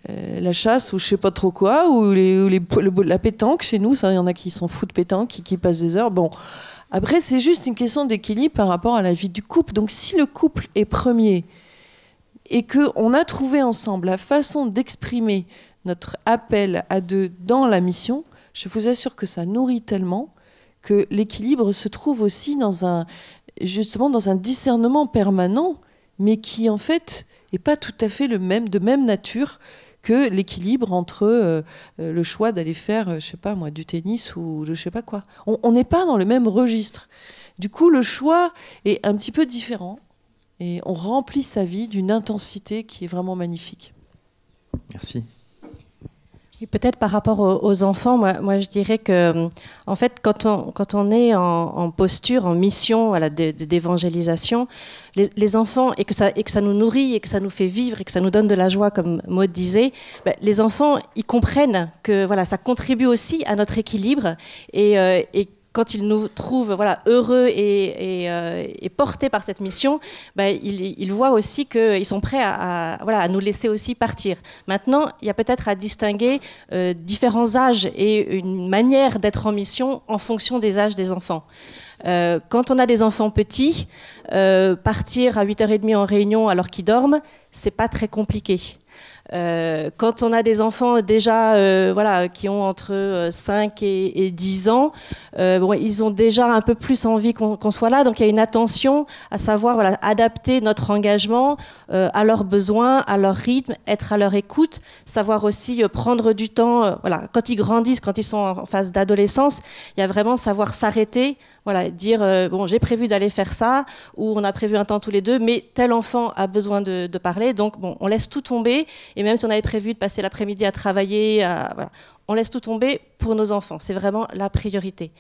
S5: la chasse ou je sais pas trop quoi, ou la pétanque chez nous, ça, il y en a qui s'en foutent de pétanque, qui passent des heures. Bon, après c'est juste une question d'équilibre par rapport à la vie du couple. Donc si le couple est premier et qu'on a trouvé ensemble la façon d'exprimer notre appel à deux dans la mission, je vous assure que ça nourrit tellement que l'équilibre se trouve aussi justement dans un discernement permanent, mais qui en fait n'est pas tout à fait de même nature que l'équilibre entre le choix d'aller faire, je sais pas moi, du tennis ou je sais pas quoi. On n'est pas dans le même registre. Du coup, le choix est un petit peu différent et on remplit sa vie d'une intensité qui est vraiment magnifique.
S2: Merci.
S7: Et peut-être par rapport aux enfants, moi je dirais que, en fait, quand on est en posture, en mission, voilà, d'évangélisation, les enfants, et que ça nous nourrit, et que ça nous fait vivre, et que ça nous donne de la joie, comme Maud disait, ben, les enfants, ils comprennent que voilà, ça contribue aussi à notre équilibre, et quand ils nous trouvent heureux et portés par cette mission, ils voient aussi qu'ils sont prêts à nous laisser aussi partir. Maintenant, il y a peut-être à distinguer différents âges et une manière d'être en mission en fonction des âges des enfants. Quand on a des enfants petits, partir à 8h30 en réunion alors qu'ils dorment, c'est pas très compliqué. Quand on a des enfants déjà qui ont entre 5 et 10 ans, ils ont déjà un peu plus envie qu'on soit là, donc il y a une attention à savoir adapter notre engagement à leurs besoins, à leur rythme, être à leur écoute, savoir aussi prendre du temps, quand ils grandissent, quand ils sont en phase d'adolescence, il y a vraiment savoir s'arrêter, dire j'ai prévu d'aller faire ça, ou on a prévu un temps tous les deux, mais tel enfant a besoin de parler, donc on laisse tout tomber, et même si on avait prévu de passer l'après-midi à travailler, on laisse tout tomber pour nos enfants, c'est vraiment la priorité.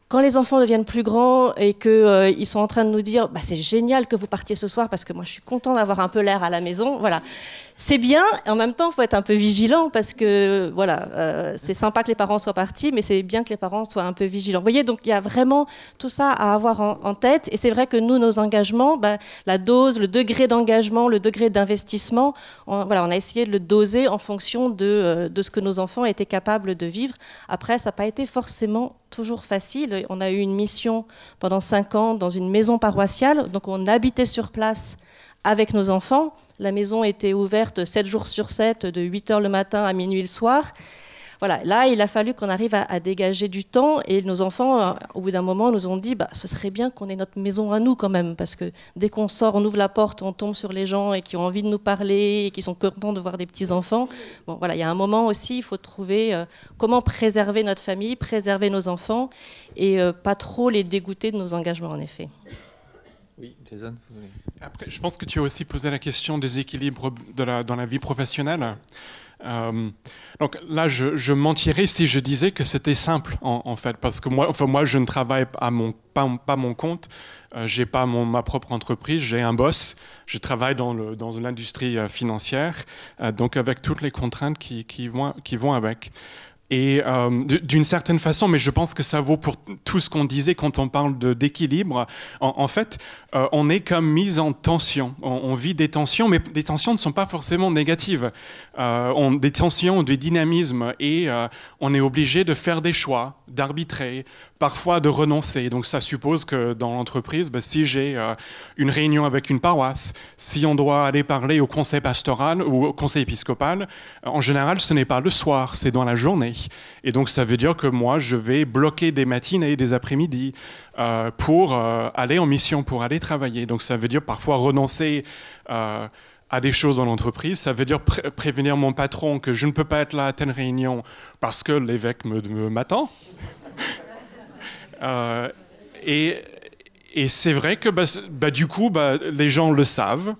S7: Quand les enfants deviennent plus grands et qu'ils sont en train de nous dire c'est génial que vous partiez ce soir parce que moi je suis content d'avoir un peu l'air à la maison, c'est bien, et en même temps il faut être un peu vigilant parce que c'est sympa que les parents soient partis, mais c'est bien que les parents soient un peu vigilants. Vous voyez, donc il y a vraiment tout ça à avoir en tête, et c'est vrai que nous, nos engagements, la dose, le degré d'engagement, le degré d'investissement, on a essayé de le doser en fonction de ce que nos enfants étaient capables de vivre. Après, ça n'a pas été forcément toujours facile. On a eu une mission pendant 5 ans dans une maison paroissiale, donc on habitait sur place avec nos enfants. La maison était ouverte 7 jours sur 7, de 8h le matin à minuit le soir. voilà, là, il a fallu qu'on arrive à dégager du temps, et nos enfants, au bout d'un moment, nous ont dit, ce serait bien qu'on ait notre maison à nous quand même, parce que dès qu'on sort, on ouvre la porte, on tombe sur les gens et qui ont envie de nous parler, et qui sont contents de voir des petits-enfants. Bon, voilà, il y a un moment aussi, il faut trouver comment préserver notre famille, préserver nos enfants, et pas trop les dégoûter de nos engagements, en effet.
S2: Oui, Jason.
S6: Après, je pense que tu as aussi posé la question des équilibres dans la vie professionnelle. Donc là, je mentirais si je disais que c'était simple, en fait, parce que moi, je ne travaille pas mon compte. J'ai pas ma propre entreprise, j'ai un boss. Je travaille dans l'industrie financière, donc avec toutes les contraintes qui vont avec. Et d'une certaine façon, mais je pense que ça vaut pour tout ce qu'on disait quand on parle d'équilibre. En fait, on est comme mis en tension. On vit des tensions, mais des tensions ne sont pas forcément négatives. Des tensions, du dynamisme, et on est obligé de faire des choix, d'arbitrer, parfois de renoncer. Donc ça suppose que dans l'entreprise, si j'ai une réunion avec une paroisse, si on doit aller parler au conseil pastoral ou au conseil épiscopal, en général, ce n'est pas le soir, c'est dans la journée. Et donc ça veut dire que moi, je vais bloquer des matinées, des après-midi pour aller en mission, pour aller travailler. Donc ça veut dire parfois renoncer à des choses dans l'entreprise. Ça veut dire prévenir mon patron que je ne peux pas être là à telle réunion parce que l'évêque m'attend. Et c'est vrai que du coup, les gens le savent.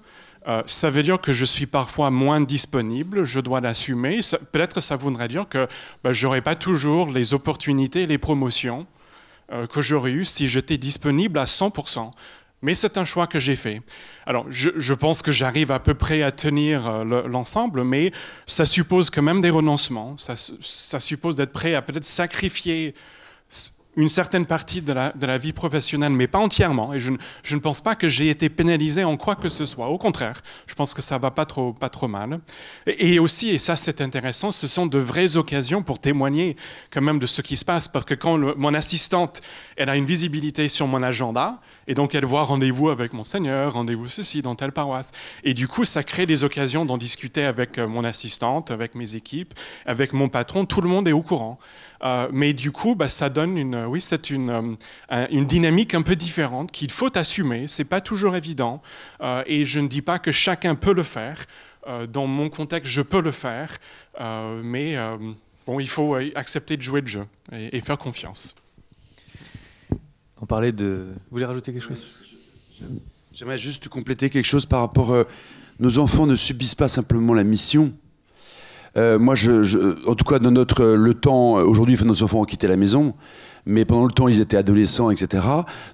S6: Ça veut dire que je suis parfois moins disponible, je dois l'assumer. Peut-être ça voudrait dire que je n'aurais pas toujours les opportunités, les promotions que j'aurais eues si j'étais disponible à 100%. Mais c'est un choix que j'ai fait. Alors, je pense que j'arrive à peu près à tenir l'ensemble, mais ça suppose quand même des renoncements. Ça suppose d'être prêt à peut-être sacrifier une certaine partie de la vie professionnelle, mais pas entièrement. Et je ne pense pas que j'ai été pénalisé en quoi que ce soit. Au contraire, je pense que ça va pas trop mal. Et aussi, et ça c'est intéressant, ce sont de vraies occasions pour témoigner quand même de ce qui se passe. Parce que quand mon assistante, elle a une visibilité sur mon agenda, et donc elle voit rendez-vous avec Monseigneur, rendez-vous ceci, dans telle paroisse. Et du coup, ça crée des occasions d'en discuter avec mon assistante, avec mes équipes, avec mon patron. Tout le monde est au courant. Mais du coup, ça donne une dynamique un peu différente qu'il faut assumer. C'est pas toujours évident, et je ne dis pas que chacun peut le faire. Dans mon contexte, je peux le faire, mais il faut accepter de jouer le jeu et faire confiance.
S2: On parlait de... Vous voulez rajouter quelque chose ?
S8: J'aimerais juste compléter quelque chose par rapport... nos enfants ne subissent pas simplement la mission. Moi, en tout cas, le temps, aujourd'hui, nos enfants ont quitté la maison, mais pendant le temps, ils étaient adolescents, etc.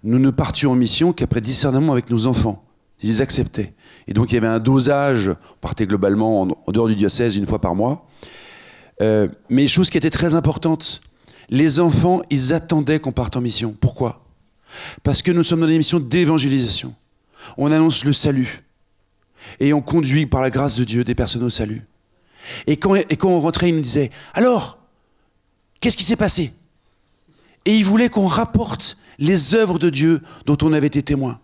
S8: Nous ne partions en mission qu'après discernement avec nos enfants. Ils acceptaient. Et donc, il y avait un dosage, on partait globalement en dehors du diocèse une fois par mois. Mais chose qui était très importante, les enfants, ils attendaient qu'on parte en mission. Pourquoi ? Parce que nous sommes dans une mission d'évangélisation. On annonce le salut. Et on conduit, par la grâce de Dieu, des personnes au salut. Et quand on rentrait, il nous disait « Alors, qu'est-ce qui s'est passé ?» Et il voulait qu'on rapporte les œuvres de Dieu dont on avait été témoin.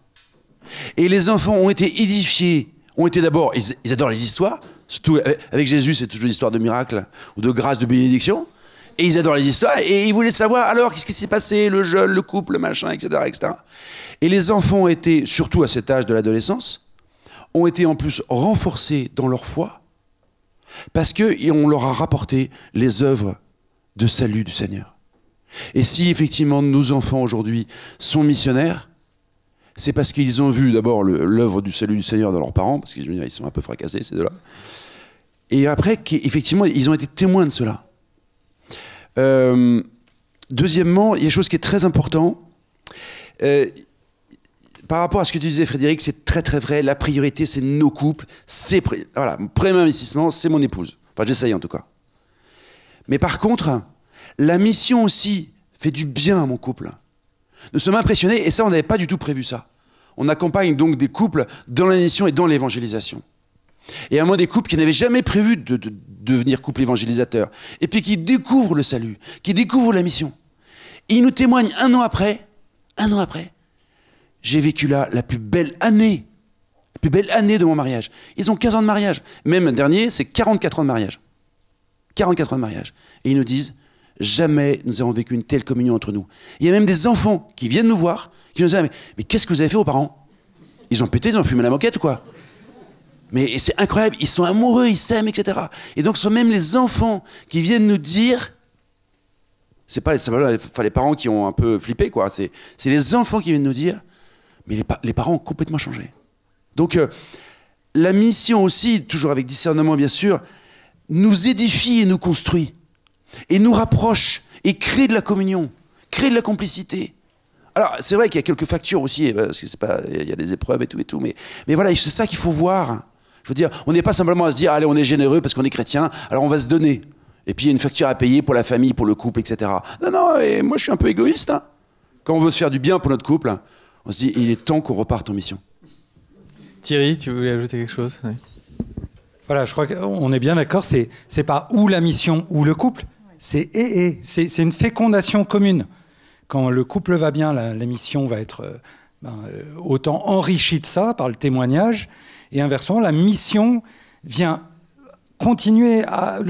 S8: Et les enfants ont été édifiés, d'abord, ils adorent les histoires, surtout avec Jésus, c'est toujours l'histoire de miracles ou de grâce, de bénédiction. Et ils adorent les histoires, et ils voulaient savoir, alors, qu'est-ce qui s'est passé, le jeune, le couple, le machin, etc., etc. Et les enfants ont été, surtout à cet âge de l'adolescence, ont été en plus renforcés dans leur foi, parce qu'on leur a rapporté les œuvres de salut du Seigneur. Et si effectivement nos enfants aujourd'hui sont missionnaires, c'est parce qu'ils ont vu d'abord l'œuvre du salut du Seigneur dans leurs parents, parce qu'ils sont un peu fracassés ces deux-là, et après effectivement ils ont été témoins de cela. Deuxièmement, il y a une chose qui est très importante, par rapport à ce que tu disais Frédéric, c'est très très vrai, la priorité c'est nos couples, voilà, mon premier investissement c'est mon épouse, enfin j'essaye en tout cas. Mais par contre, la mission aussi fait du bien à mon couple. Nous sommes impressionnés, et ça on n'avait pas du tout prévu ça. On accompagne donc des couples dans la mission et dans l'évangélisation. Et à moi des couples qui n'avaient jamais prévu de devenir couple évangélisateur, et puis qui découvrent le salut, qui découvrent la mission. Et ils nous témoignent un an après, j'ai vécu là la plus belle année de mon mariage. Ils ont 15 ans de mariage. Même le dernier, c'est 44 ans de mariage. 44 ans de mariage. Et ils nous disent, jamais nous avons vécu une telle communion entre nous. Il y a même des enfants qui viennent nous voir, qui nous disent, mais qu'est-ce que vous avez fait aux parents? Ils ont pété, ils ont fumé la moquette ou quoi? Mais c'est incroyable, ils sont amoureux, ils s'aiment, etc. Et donc ce sont même les enfants qui viennent nous dire, c'est pas les parents qui ont un peu flippé, quoi. C'est les enfants qui viennent nous dire, mais les parents ont complètement changé. Donc la mission aussi, toujours avec discernement bien sûr, nous édifie et nous construit, et nous rapproche, et crée de la communion, crée de la complicité. Alors c'est vrai qu'il y a quelques factures aussi, parce que c'est pas, il y a des épreuves et tout, mais voilà, c'est ça qu'il faut voir. Je veux dire, on n'est pas simplement à se dire, allez, on est généreux parce qu'on est chrétien, alors on va se donner. Et puis il y a une facture à payer pour la famille, pour le couple, etc. Non, et moi je suis un peu égoïste. Hein. Quand on veut se faire du bien pour notre couple, on se dit, il est temps qu'on reparte en mission.
S2: Thierry, tu voulais ajouter quelque chose? Oui.
S3: Voilà, je crois qu'on est bien d'accord, c'est pas ou la mission ou le couple, c'est et. C'est une fécondation commune. Quand le couple va bien, la mission va être autant enrichie de ça par le témoignage, et inversement, la mission vient continuer à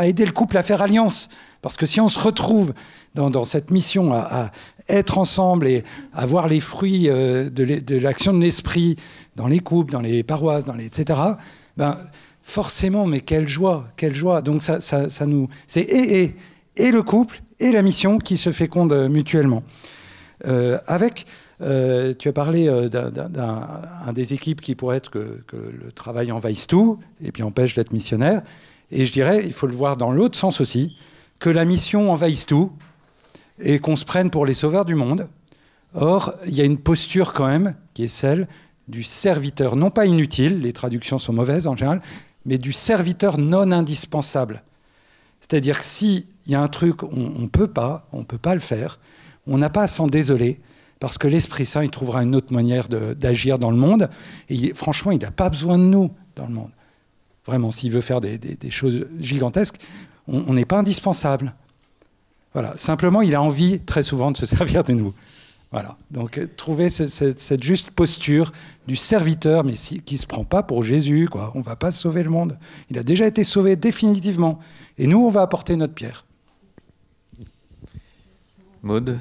S3: aider le couple à faire alliance. Parce que si on se retrouve dans cette mission à être ensemble et à voir les fruits de l'action de l'esprit dans les couples, dans les paroisses, etc., forcément, mais quelle joie, quelle joie. Donc ça nous, c'est et le couple et la mission qui se fécondent mutuellement. Tu as parlé d'un des équipes qui pourrait être que le travail envahisse tout et puis empêche d'être missionnaire. Et je dirais, il faut le voir dans l'autre sens aussi, que la mission envahisse tout et qu'on se prenne pour les sauveurs du monde. Or, il y a une posture quand même qui est celle du serviteur, non pas inutile, les traductions sont mauvaises en général, mais du serviteur non indispensable. C'est-à-dire que s'il y a un truc, on ne peut pas le faire, on n'a pas à s'en désoler, parce que l'Esprit Saint, il trouvera une autre manière d'agir dans le monde. Et franchement, il n'a pas besoin de nous dans le monde. Vraiment, s'il veut faire des choses gigantesques, on n'est pas indispensable. Voilà. Simplement, il a envie très souvent de se servir de nous. Voilà. Donc, trouver cette juste posture du serviteur, mais qui ne se prend pas pour Jésus, quoi. On ne va pas sauver le monde. Il a déjà été sauvé définitivement. Et nous, on va apporter notre pierre.
S2: Maud?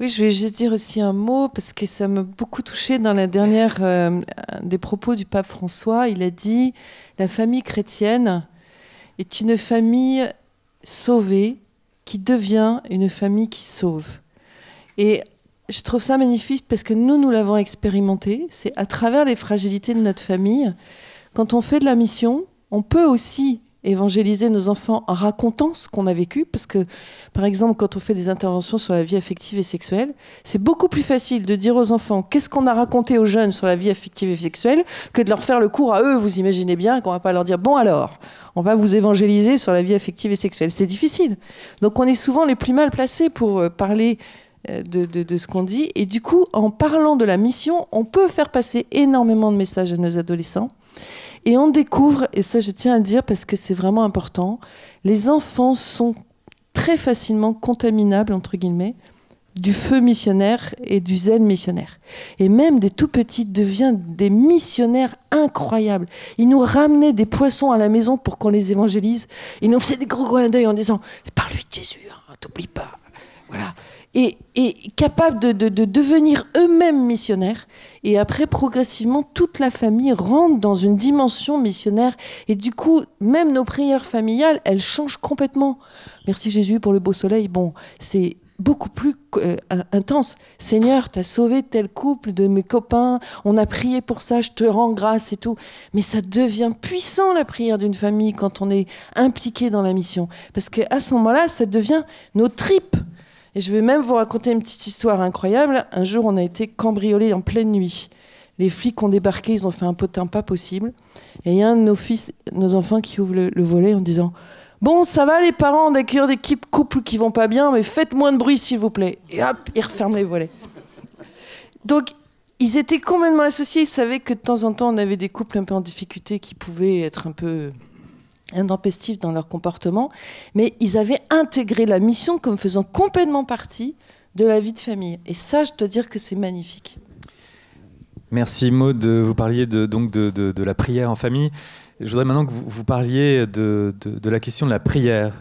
S5: Oui, je vais juste dire aussi un mot, parce que ça m'a beaucoup touchée dans la dernière des propos du pape François. Il a dit « La famille chrétienne est une famille sauvée qui devient une famille qui sauve. » Et je trouve ça magnifique parce que nous l'avons expérimenté. C'est à travers les fragilités de notre famille. Quand on fait de la mission, on peut aussi évangéliser nos enfants en racontant ce qu'on a vécu, parce que, par exemple, quand on fait des interventions sur la vie affective et sexuelle, c'est beaucoup plus facile de dire aux enfants qu'est-ce qu'on a raconté aux jeunes sur la vie affective et sexuelle que de leur faire le cours à eux. Vous imaginez bien qu'on va pas leur dire bon alors, on va vous évangéliser sur la vie affective et sexuelle. C'est difficile. Donc on est souvent les plus mal placés pour parler de ce qu'on dit, et du coup, en parlant de la mission, on peut faire passer énormément de messages à nos adolescents. Et on découvre, et ça je tiens à le dire parce que c'est vraiment important, les enfants sont très facilement contaminables, entre guillemets, du feu missionnaire et du zèle missionnaire. Et même des tout petits deviennent des missionnaires incroyables. Ils nous ramenaient des poissons à la maison pour qu'on les évangélise. Ils nous faisaient des gros clins d'œil en disant « Parle-lui de Jésus, hein, t'oublie pas. » Voilà. Et capables de devenir eux-mêmes missionnaires. Et après, progressivement, toute la famille rentre dans une dimension missionnaire. Et du coup, même nos prières familiales, elles changent complètement. Merci Jésus pour le beau soleil. Bon, c'est beaucoup plus intense. Seigneur, t'as sauvé tel couple de mes copains. On a prié pour ça, je te rends grâce et tout. Mais ça devient puissant, la prière d'une famille, quand on est impliqué dans la mission. Parce qu'à ce moment-là, ça devient nos tripes. Et je vais même vous raconter une petite histoire incroyable. Un jour, on a été cambriolés en pleine nuit. Les flics ont débarqué, ils ont fait un potin pas possible. Et il y a un de nos enfants qui ouvre le volet en disant « Bon, ça va les parents d'accueillir des couples qui vont pas bien, mais faites moins de bruit s'il vous plaît. » Et hop, ils referment les volets. Donc, ils étaient complètement associés. Ils savaient que de temps en temps, on avait des couples un peu en difficulté qui pouvaient être un peu intempestifs dans leur comportement, mais ils avaient intégré la mission comme faisant complètement partie de la vie de famille. Et ça, je dois dire que c'est magnifique.
S2: Merci Maud, vous parliez de la prière en famille. Je voudrais maintenant que vous parliez de la question de la prière.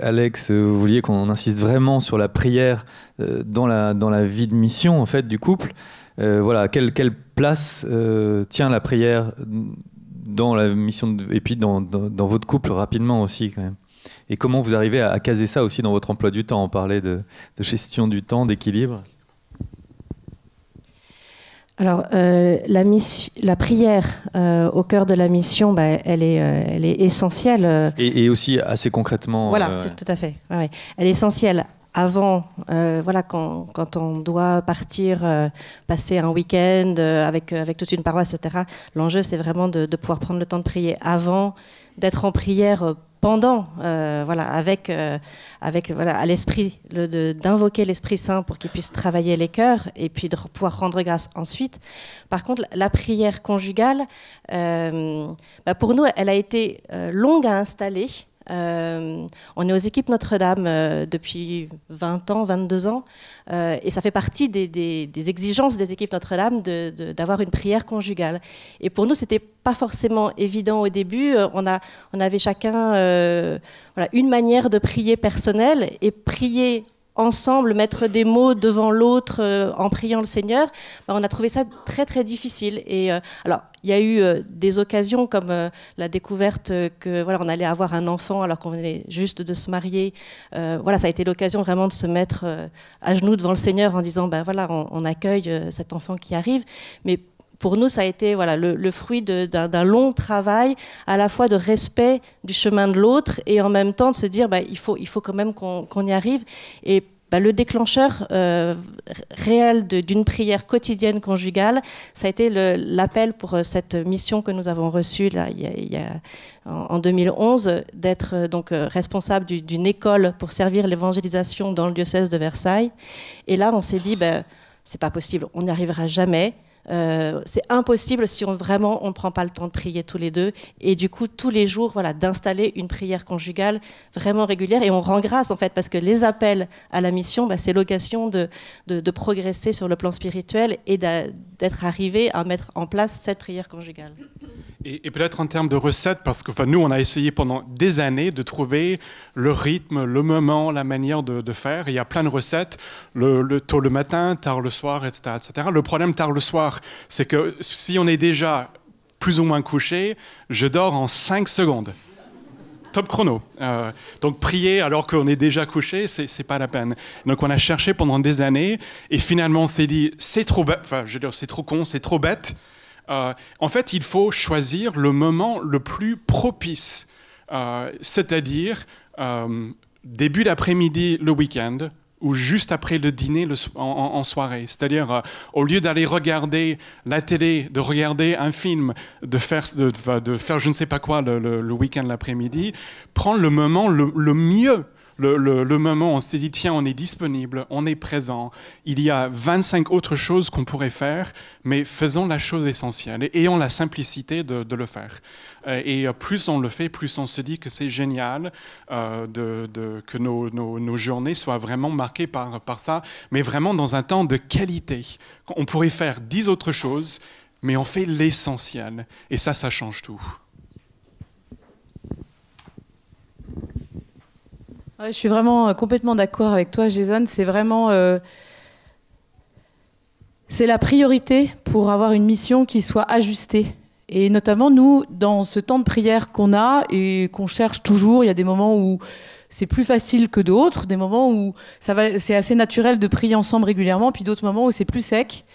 S2: Alex, vous vouliez qu'on insiste vraiment sur la prière dans la vie de mission en fait, du couple. Voilà, quelle place tient la prière dans la mission et puis dans votre couple rapidement aussi quand même. Et comment vous arrivez à caser ça aussi dans votre emploi du temps? On parlait de gestion du temps, d'équilibre.
S7: Alors, la prière au cœur de la mission, elle est essentielle.
S2: Et aussi assez concrètement.
S7: Voilà, c'est tout à fait. Ouais. Elle est essentielle avant, quand on doit partir, passer un week-end avec toute une paroisse, etc. L'enjeu, c'est vraiment de pouvoir prendre le temps de prier avant, d'être en prière pendant, avec à l'esprit, d'invoquer l'Esprit Saint pour qu'il puisse travailler les cœurs et puis de pouvoir rendre grâce ensuite. Par contre, la prière conjugale, pour nous, elle a été longue à installer. On est aux équipes Notre-Dame depuis 20 ans, 22 ans, et ça fait partie des exigences des équipes Notre-Dame d'avoir une prière conjugale. Et pour nous, c'était pas forcément évident au début. On avait chacun une manière de prier personnelle et prier ensemble, mettre des mots devant l'autre en priant le Seigneur, on a trouvé ça très très difficile. Et alors, il y a eu des occasions comme la découverte que on allait avoir un enfant alors qu'on venait juste de se marier. Ça a été l'occasion vraiment de se mettre à genoux devant le Seigneur en disant on accueille cet enfant qui arrive. Mais pour nous, ça a été le fruit d'un long travail, à la fois de respect du chemin de l'autre et en même temps de se dire il faut quand même qu'on y arrive. Et le déclencheur réel d'une prière quotidienne conjugale, ça a été l'appel pour cette mission que nous avons reçue en 2011, d'être responsable d'une école pour servir l'évangélisation dans le diocèse de Versailles. Et là, on s'est dit, c'est pas possible, on n'y arrivera jamais. C'est impossible si on ne prend pas le temps de prier tous les deux, et du coup tous les jours d'installer une prière conjugale vraiment régulière, et on rend grâce en fait parce que les appels à la mission, c'est l'occasion de progresser sur le plan spirituel et d'être arrivé à mettre en place cette prière conjugale.
S6: Et peut-être en termes de recettes, parce que nous, on a essayé pendant des années de trouver le rythme, le moment, la manière de faire. Il y a plein de recettes, tôt le matin, tard le soir, etc., etc. Le problème tard le soir, c'est que si on est déjà plus ou moins couché, je dors en 5 secondes. Top chrono. Donc prier alors qu'on est déjà couché, c'est pas la peine. Donc on a cherché pendant des années, et finalement on s'est dit, c'est trop bête, c'est trop con, c'est trop bête. En fait, il faut choisir le moment le plus propice, c'est-à-dire début d'après-midi le week-end ou juste après le dîner en soirée. C'est-à-dire, au lieu d'aller regarder la télé, de regarder un film, de faire je ne sais pas quoi le week-end l'après-midi, prendre le moment le mieux. Le moment où on s'est dit, tiens, on est disponible, on est présent, il y a 25 autres choses qu'on pourrait faire, mais faisons la chose essentielle et ayons la simplicité de le faire. Et plus on le fait, plus on se dit que c'est génial que nos journées soient vraiment marquées par ça, mais vraiment dans un temps de qualité. On pourrait faire 10 autres choses, mais on fait l'essentiel. Et ça change tout.
S4: Ouais, je suis vraiment complètement d'accord avec toi, Jason. C'est vraiment c'est la priorité pour avoir une mission qui soit ajustée. Et notamment, nous, dans ce temps de prière qu'on a et qu'on cherche toujours, il y a des moments où c'est plus facile que d'autres, des moments où c'est assez naturel de prier ensemble régulièrement, puis d'autres moments où c'est plus sec.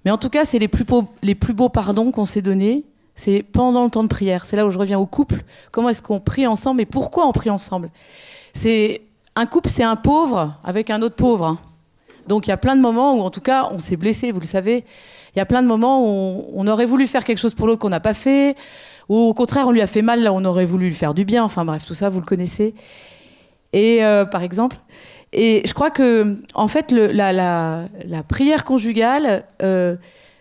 S4: Mais en tout cas, c'est les plus beaux pardons qu'on s'est donnés. C'est pendant le temps de prière. C'est là où je reviens au couple. Comment est-ce qu'on prie ensemble et pourquoi on prie ensemble ? Un couple, c'est un pauvre avec un autre pauvre. Donc il y a plein de moments où, en tout cas, on s'est blessé, vous le savez. Il y a plein de moments où on aurait voulu faire quelque chose pour l'autre qu'on n'a pas fait, ou au contraire, on lui a fait mal là où on aurait voulu lui faire du bien. Enfin bref, tout ça, vous le connaissez. Et par exemple, et je crois que, en fait, la prière conjugale,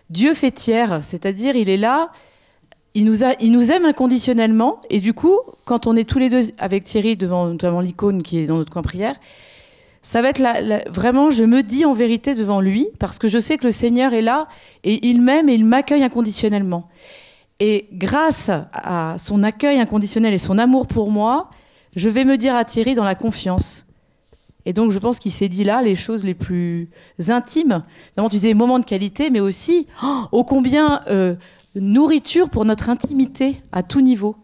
S4: Dieu fait tiers, c'est-à-dire il est là. Il nous aime inconditionnellement, et du coup, quand on est tous les deux avec Thierry devant notamment l'icône qui est dans notre coin prière, ça va être vraiment, je me dis en vérité devant lui, parce que je sais que le Seigneur est là, et il m'aime et il m'accueille inconditionnellement. Et grâce à son accueil inconditionnel et son amour pour moi, je vais me dire à Thierry dans la confiance. Et donc, je pense qu'il s'est dit là les choses les plus intimes. Notamment, tu disais moment de qualité, mais aussi, ô combien nourriture pour notre intimité à tout niveau.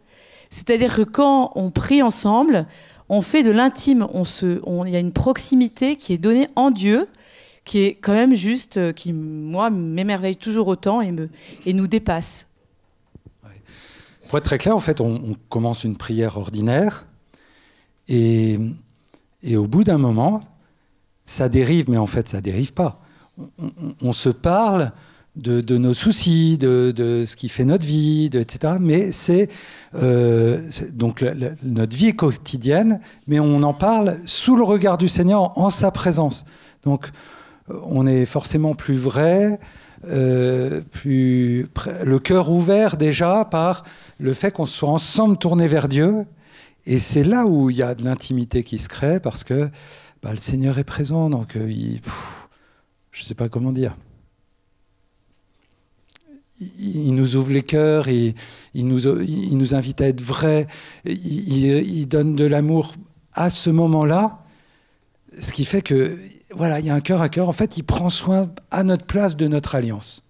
S4: C'est-à-dire que quand on prie ensemble, on fait de l'intime. Il y a une proximité qui est donnée en Dieu, qui est quand même juste, qui, moi, m'émerveille toujours autant et nous dépasse.
S3: Pour être très clair, en fait, on commence une prière ordinaire et au bout d'un moment, ça dérive, mais en fait, ça dérive pas. On se parle de nos soucis, de ce qui fait notre vie, etc. Mais c'est donc notre vie quotidienne, mais on en parle sous le regard du Seigneur, en sa présence. Donc, on est forcément plus vrai, le cœur ouvert déjà par le fait qu'on soit ensemble tournés vers Dieu. Et c'est là où il y a de l'intimité qui se crée, parce que le Seigneur est présent, donc je ne sais pas comment dire. Il nous ouvre les cœurs, il nous invite à être vrais, il donne de l'amour à ce moment-là, ce qui fait que, voilà, il y a un cœur à cœur. En fait, il prend soin à notre place de notre alliance.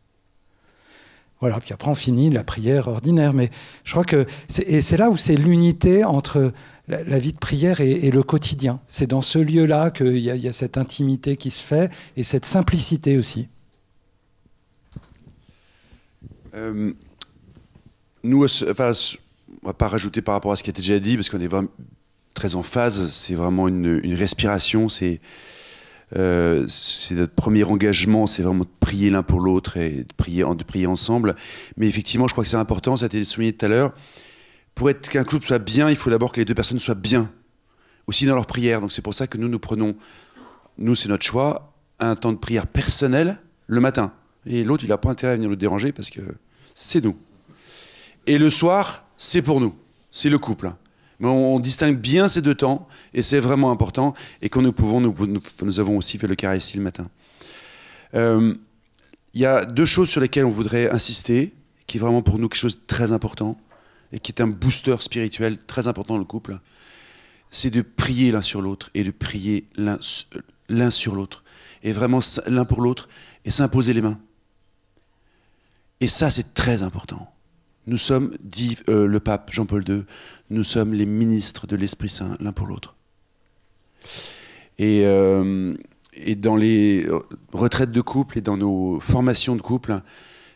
S3: Voilà, puis après on finit la prière ordinaire. Mais je crois que c'est là où c'est l'unité entre la vie de prière et le quotidien. C'est dans ce lieu-là qu'il y a cette intimité qui se fait et cette simplicité aussi.
S8: Nous, enfin, on ne va pas rajouter par rapport à ce qui a été déjà dit, parce qu'on est vraiment très en phase. C'est vraiment une respiration. C'est notre premier engagement, c'est vraiment de prier l'un pour l'autre et de prier ensemble. Mais effectivement, je crois que c'est important, ça a été souligné tout à l'heure. Pour qu'un couple soit bien, il faut d'abord que les deux personnes soient bien, aussi dans leur prière. Donc c'est pour ça que nous prenons, c'est notre choix, un temps de prière personnel le matin. Et l'autre, il n'a pas intérêt à venir le déranger parce que c'est nous. Et le soir, c'est pour nous, c'est le couple. Mais on distingue bien ces deux temps, et c'est vraiment important. Et quand nous pouvons, nous avons aussi fait le carré ici le matin. Il y a deux choses sur lesquelles on voudrait insister, qui est vraiment pour nous quelque chose de très important, et qui est un booster spirituel très important dans le couple. C'est de prier l'un sur l'autre, et de prier l'un sur l'autre, et vraiment l'un pour l'autre, et s'imposer les mains. Et ça, c'est très important. Nous sommes, dit le pape Jean-Paul II, nous sommes les ministres de l'Esprit Saint, l'un pour l'autre. Et dans les retraites de couple et dans nos formations de couple,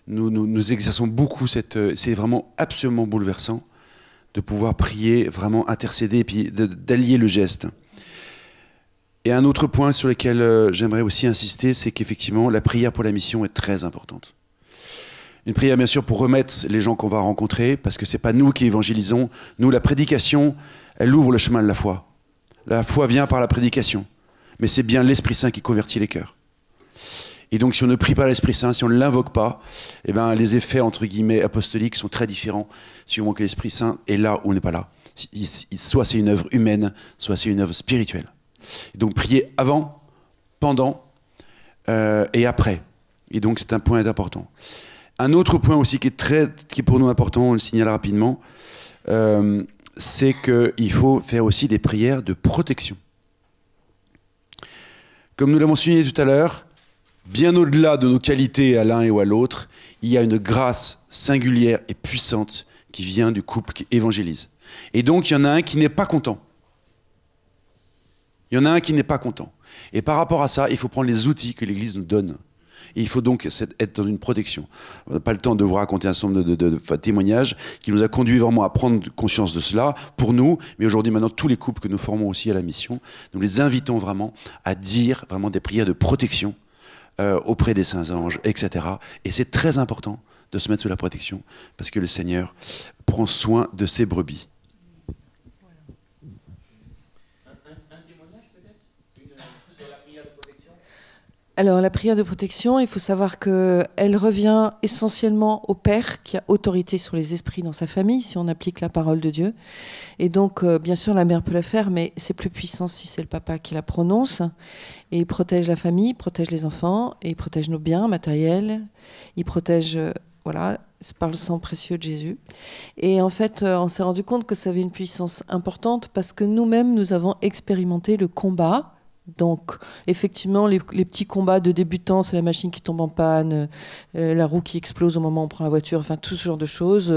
S8: nous exerçons beaucoup c'est vraiment absolument bouleversant de pouvoir prier, vraiment intercéder et puis d'allier le geste. Et un autre point sur lequel j'aimerais aussi insister, c'est qu'effectivement, la prière pour la mission est très importante. Une prière, bien sûr, pour remettre les gens qu'on va rencontrer, parce que ce n'est pas nous qui évangélisons. Nous, la prédication, elle ouvre le chemin de la foi. La foi vient par la prédication. Mais c'est bien l'Esprit Saint qui convertit les cœurs. Et donc, si on ne prie pas l'Esprit Saint, si on ne l'invoque pas, eh ben, les effets, entre guillemets, apostoliques sont très différents, suivant que l'Esprit Saint est là ou n'est pas là. Soit c'est une œuvre humaine, soit c'est une œuvre spirituelle. Et donc, prier avant, pendant et après. Et donc, c'est un point important. Un autre point aussi qui est pour nous important, on le signale rapidement, c'est qu'il faut faire aussi des prières de protection. Comme nous l'avons souligné tout à l'heure, bien au-delà de nos qualités à l'un ou à l'autre, il y a une grâce singulière et puissante qui vient du couple qui évangélise. Et donc, il y en a un qui n'est pas content. Il y en a un qui n'est pas content. Et par rapport à ça, il faut prendre les outils que l'Église nous donne. Et il faut donc être dans une protection. On n'a pas le temps de vous raconter un certain nombre de témoignages qui nous a conduit vraiment à prendre conscience de cela pour nous, mais aujourd'hui maintenant tous les couples que nous formons aussi à la mission, nous les invitons vraiment à dire vraiment des prières de protection auprès des saints anges, etc. Et c'est très important de se mettre sous la protection parce que le Seigneur prend soin de ses brebis.
S5: Alors, la prière de protection, il faut savoir qu'elle revient essentiellement au père qui a autorité sur les esprits dans sa famille, si on applique la parole de Dieu. Et donc, bien sûr, la mère peut la faire, mais c'est plus puissant si c'est le papa qui la prononce. Et il protège la famille, il protège les enfants, et il protège nos biens matériels, il protège, voilà, par le sang précieux de Jésus. Et en fait, on s'est rendu compte que ça avait une puissance importante parce que nous-mêmes, nous avons expérimenté le combat. Donc, effectivement, les petits combats de débutants, c'est la machine qui tombe en panne, la roue qui explose au moment où on prend la voiture, enfin, tout ce genre de choses.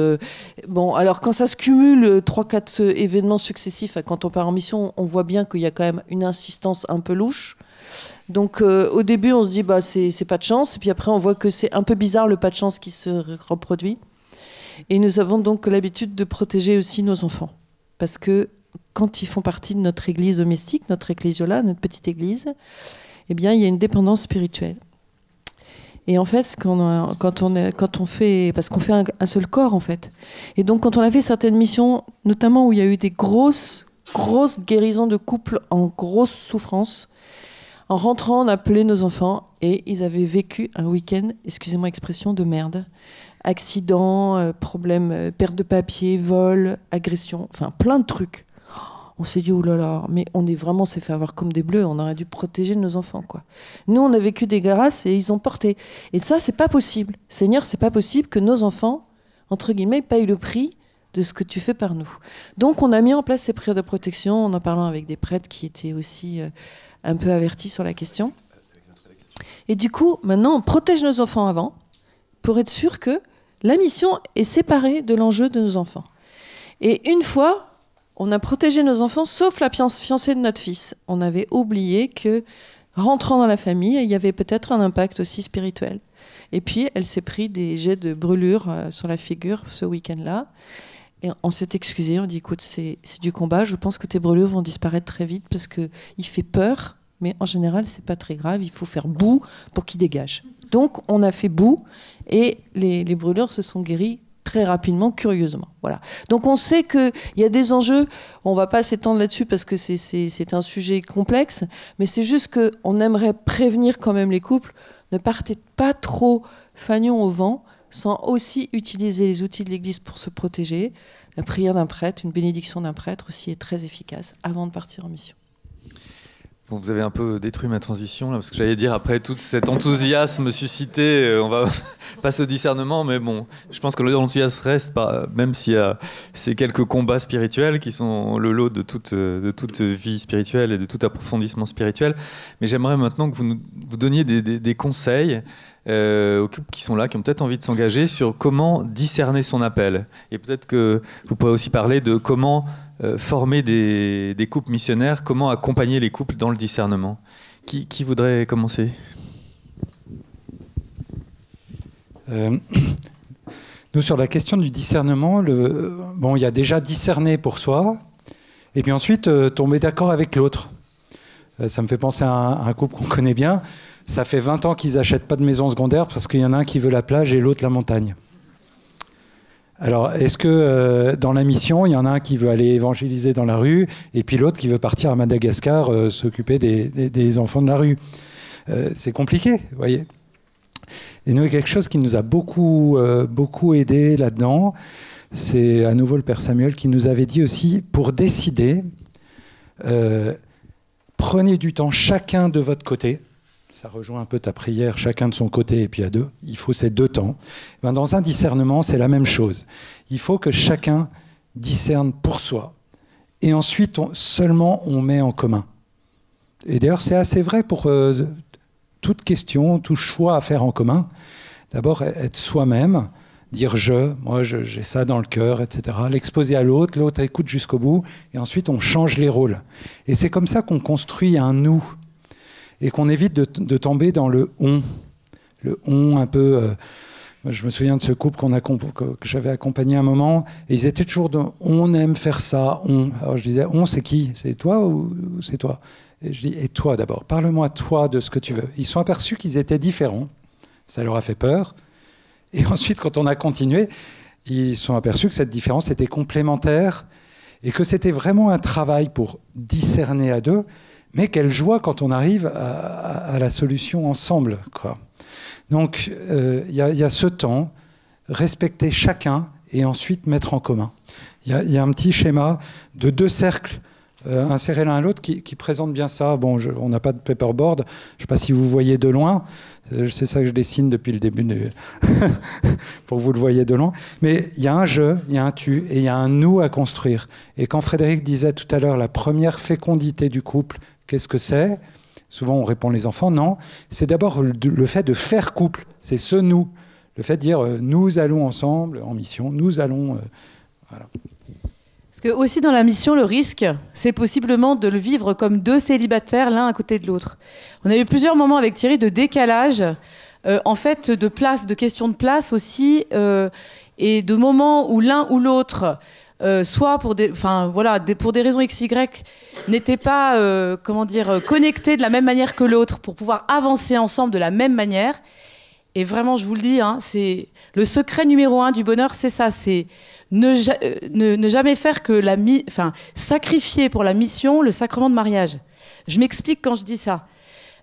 S5: Bon, alors, quand ça se cumule, 3-4 événements successifs, quand on part en mission, on voit bien qu'il y a quand même une insistance un peu louche. Donc, au début, on se dit, bah, c'est pas de chance. Et puis après, on voit que c'est un peu bizarre, le pas de chance qui se reproduit. Et nous avons donc l'habitude de protéger aussi nos enfants. Parce que quand ils font partie de notre église domestique, notre ecclésiola, notre petite église, eh bien, il y a une dépendance spirituelle. Et en fait, quand on fait, parce qu'on fait un seul corps, en fait. Et donc, quand on a fait certaines missions, notamment où il y a eu des grosses guérisons de couples en grosse souffrance, en rentrant, on appelait nos enfants et ils avaient vécu un week-end, excusez-moi l'expression, de merde. Accident, problème, perte de papier, vol, agression, enfin plein de trucs. On s'est dit, oh là là, mais on s'est fait avoir comme des bleus, on aurait dû protéger nos enfants, quoi. Nous, on a vécu des grâces et ils ont porté. Et ça, c'est pas possible. Seigneur, c'est pas possible que nos enfants, entre guillemets, payent le prix de ce que tu fais par nous. Donc, on a mis en place ces prières de protection en parlant avec des prêtres qui étaient aussi un peu avertis sur la question. Et du coup, maintenant, on protège nos enfants avant pour être sûr que la mission est séparée de l'enjeu de nos enfants. Et une fois, on a protégé nos enfants, sauf la fiancée de notre fils. On avait oublié que, rentrant dans la famille, il y avait peut-être un impact aussi spirituel. Et puis, elle s'est pris des jets de brûlure sur la figure ce week-end-là. Et on s'est excusé, on dit, écoute, c'est du combat, je pense que tes brûlures vont disparaître très vite parce qu'il fait peur, mais en général, c'est pas très grave, il faut faire boue pour qu'il dégage. Donc, on a fait boue et les brûlures se sont guéries très rapidement, curieusement. Voilà. Donc on sait qu'il y a des enjeux, on ne va pas s'étendre là-dessus parce que c'est un sujet complexe, mais c'est juste qu'on aimerait prévenir quand même les couples, ne partez pas trop fanion au vent, sans aussi utiliser les outils de l'Église pour se protéger. La prière d'un prêtre, une bénédiction d'un prêtre aussi est très efficace avant de partir en mission.
S2: Bon, vous avez un peu détruit ma transition là, parce que j'allais dire après tout cet enthousiasme suscité, on va passer au discernement, mais bon, je pense que l'enthousiasme reste, même s'il y a ces quelques combats spirituels qui sont le lot de toute vie spirituelle et de tout approfondissement spirituel. Mais j'aimerais maintenant que vous donniez des conseils aux couples qui sont là, qui ont peut-être envie de s'engager sur comment discerner son appel. Et peut-être que vous pourrez aussi parler de comment former des couples missionnaires, comment accompagner les couples dans le discernement. Qui voudrait commencer ?
S3: Nous, sur la question du discernement, il y a déjà discerner pour soi, et puis ensuite tomber d'accord avec l'autre. Ça me fait penser à un couple qu'on connaît bien. Ça fait 20 ans qu'ils n'achètent pas de maison secondaire parce qu'il y en a un qui veut la plage et l'autre la montagne. Alors, est-ce que dans la mission, il y en a un qui veut aller évangéliser dans la rue et puis l'autre qui veut partir à Madagascar s'occuper des enfants de la rue? C'est compliqué, vous voyez. Et nous, quelque chose qui nous a beaucoup aidé là-dedans, c'est à nouveau le Père Samuel qui nous avait dit aussi, pour décider, prenez du temps chacun de votre côté. Ça rejoint un peu ta prière, chacun de son côté, et puis à deux. Il faut ces deux temps. Dans un discernement, c'est la même chose. Il faut que chacun discerne pour soi. Et ensuite, seulement on met en commun. Et d'ailleurs, c'est assez vrai pour toute question, tout choix à faire en commun. D'abord, être soi-même, dire moi j'ai ça dans le cœur, etc. L'exposer à l'autre, l'autre écoute jusqu'au bout, et ensuite on change les rôles. Et c'est comme ça qu'on construit un nous. Et qu'on évite de tomber dans le on. Le on un peu... moi, je me souviens de ce couple que j'avais accompagné un moment, et ils étaient toujours dans « on aime faire ça, on ». Alors je disais « on, c'est qui? C'est toi ou c'est toi ?» Et je dis « et toi d'abord, parle-moi toi de ce que tu veux ». Ils se sont aperçus qu'ils étaient différents, ça leur a fait peur. Et ensuite, quand on a continué, ils se sont aperçus que cette différence était complémentaire et que c'était vraiment un travail pour discerner à deux, Mais quelle joie quand on arrive à la solution ensemble, quoi. Donc, il y a ce temps, respecter chacun et ensuite mettre en commun. Il y a un petit schéma de 2 cercles insérés l'un à l'autre qui présente bien ça. Bon, on n'a pas de paperboard, je ne sais pas si vous voyez de loin, c'est ça que je dessine depuis le début, pour que vous le voyez de loin. Mais il y a un je, il y a un tu et il y a un nous à construire. Et quand Frédéric disait tout à l'heure la première fécondité du couple, qu'est-ce que c'est ? Souvent on répond les enfants, non. C'est d'abord le fait de faire couple, c'est ce nous. Le fait de dire nous allons ensemble en mission, nous allons... voilà.
S4: Parce que aussi dans la mission, le risque, c'est possiblement de le vivre comme 2 célibataires l'un à côté de l'autre. On a eu plusieurs moments avec Thierry de décalage, en fait, de place, de questions de place aussi, et de moments où l'un ou l'autre, soit pour pour des raisons XY, n'était pas connecté de la même manière que l'autre pour pouvoir avancer ensemble de la même manière. Et vraiment, je vous le dis, c'est le secret numéro 1 du bonheur, c'est ça, c'est ne jamais faire que sacrifier pour la mission le sacrement de mariage. Je m'explique quand je dis ça.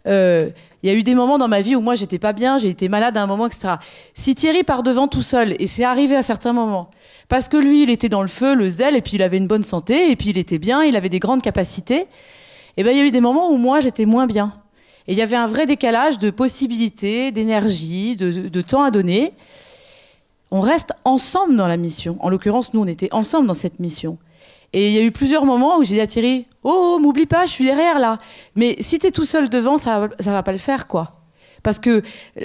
S4: Il y a eu des moments dans ma vie où moi j'étais pas bien, j'ai été malade à un moment, etc. Si Thierry part devant tout seul, et c'est arrivé à certains moments, parce que lui il était dans le feu, le zèle, et puis il avait une bonne santé, et puis il était bien, il avait des grandes capacités, et ben il y a eu des moments où moi j'étais moins bien. Et il y avait un vrai décalage de possibilités, d'énergie, de temps à donner. On reste ensemble dans la mission. En l'occurrence, nous, on était ensemble dans cette mission. Et il y a eu plusieurs moments où j'ai dit à Thierry, « Oh, m'oublie pas, je suis derrière, là. » Mais si t'es tout seul devant, ça va pas le faire, quoi. Parce que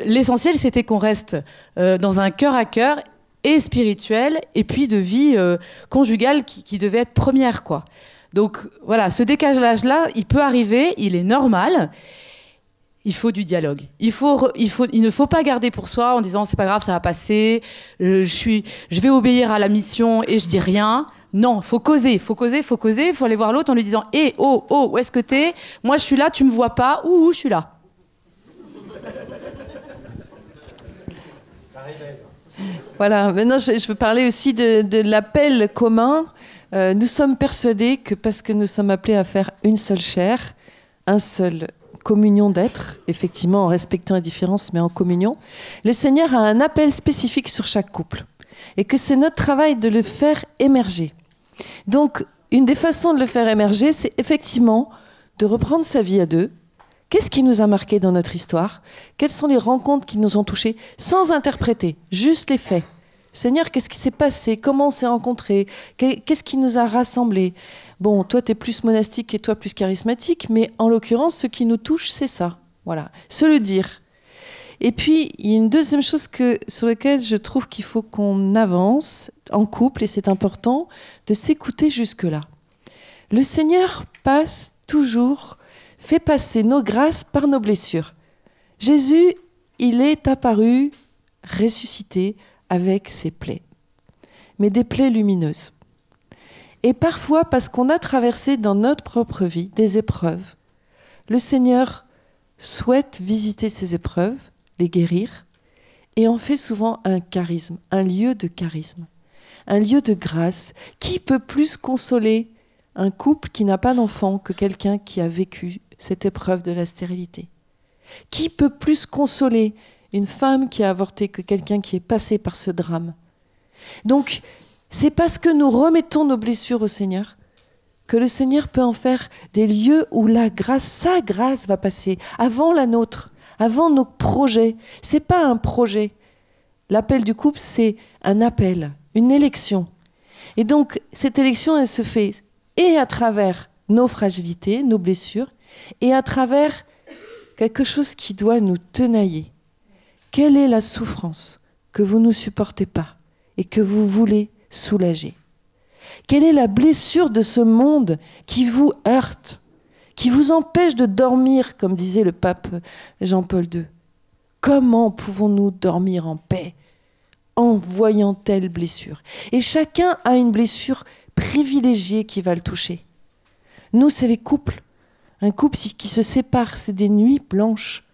S4: l'essentiel, c'était qu'on reste dans un cœur à cœur et spirituel, et puis de vie conjugale qui devait être première, quoi. Donc, voilà, ce décalage-là, il peut arriver, il est normal. Il faut du dialogue. Il ne faut pas garder pour soi en disant c'est pas grave, ça va passer, je vais obéir à la mission et je dis rien. Non, faut causer, faut aller voir l'autre en lui disant oh, où est-ce que t'es ? Moi je suis là, tu me vois pas, je suis là.
S5: Voilà, maintenant je veux parler aussi de l'appel commun. Nous sommes persuadés que parce que nous sommes appelés à faire une seule chair, un seul communion d'être, effectivement en respectant les différences mais en communion, le Seigneur a un appel spécifique sur chaque couple et que c'est notre travail de le faire émerger. Donc une des façons de le faire émerger, c'est effectivement de reprendre sa vie à 2. Qu'est-ce qui nous a marqué dans notre histoire ? Quelles sont les rencontres qui nous ont touchés ? Sans interpréter, juste les faits. Seigneur, qu'est-ce qui s'est passé ? Comment on s'est rencontrés ? Qu'est-ce qui nous a rassemblés ? Bon, toi, tu es plus monastique et toi, plus charismatique, mais en l'occurrence, ce qui nous touche, c'est ça. Voilà, se le dire. Et puis, il y a une deuxième chose sur laquelle je trouve qu'il faut qu'on avance en couple, et c'est important de s'écouter jusque-là. Le Seigneur fait passer nos grâces par nos blessures. Jésus, il est apparu ressuscité avec ses plaies, mais des plaies lumineuses. Et parfois, parce qu'on a traversé dans notre propre vie des épreuves, le Seigneur souhaite visiter ces épreuves, les guérir, et en fait souvent un charisme, un lieu de charisme, un lieu de grâce. Qui peut plus consoler un couple qui n'a pas d'enfant que quelqu'un qui a vécu cette épreuve de la stérilité ? Qui peut plus consoler une femme qui a avorté que quelqu'un qui est passé par ce drame ? Donc, c'est parce que nous remettons nos blessures au Seigneur que le Seigneur peut en faire des lieux où sa grâce va passer avant la nôtre, avant nos projets. C'est pas un projet. L'appel du couple, c'est un appel, une élection. Et donc, cette élection, elle se fait et à travers nos fragilités, nos blessures, et à travers quelque chose qui doit nous tenailler. Quelle est la souffrance que vous ne supportez pas et que vous voulez soulager ? Quelle est la blessure de ce monde qui vous heurte, qui vous empêche de dormir, comme disait le pape Jean-Paul II ? Comment pouvons-nous dormir en paix en voyant telle blessure ? Et chacun a une blessure privilégiée qui va le toucher. Nous, c'est les couples. Un couple qui se sépare, c'est des nuits blanches.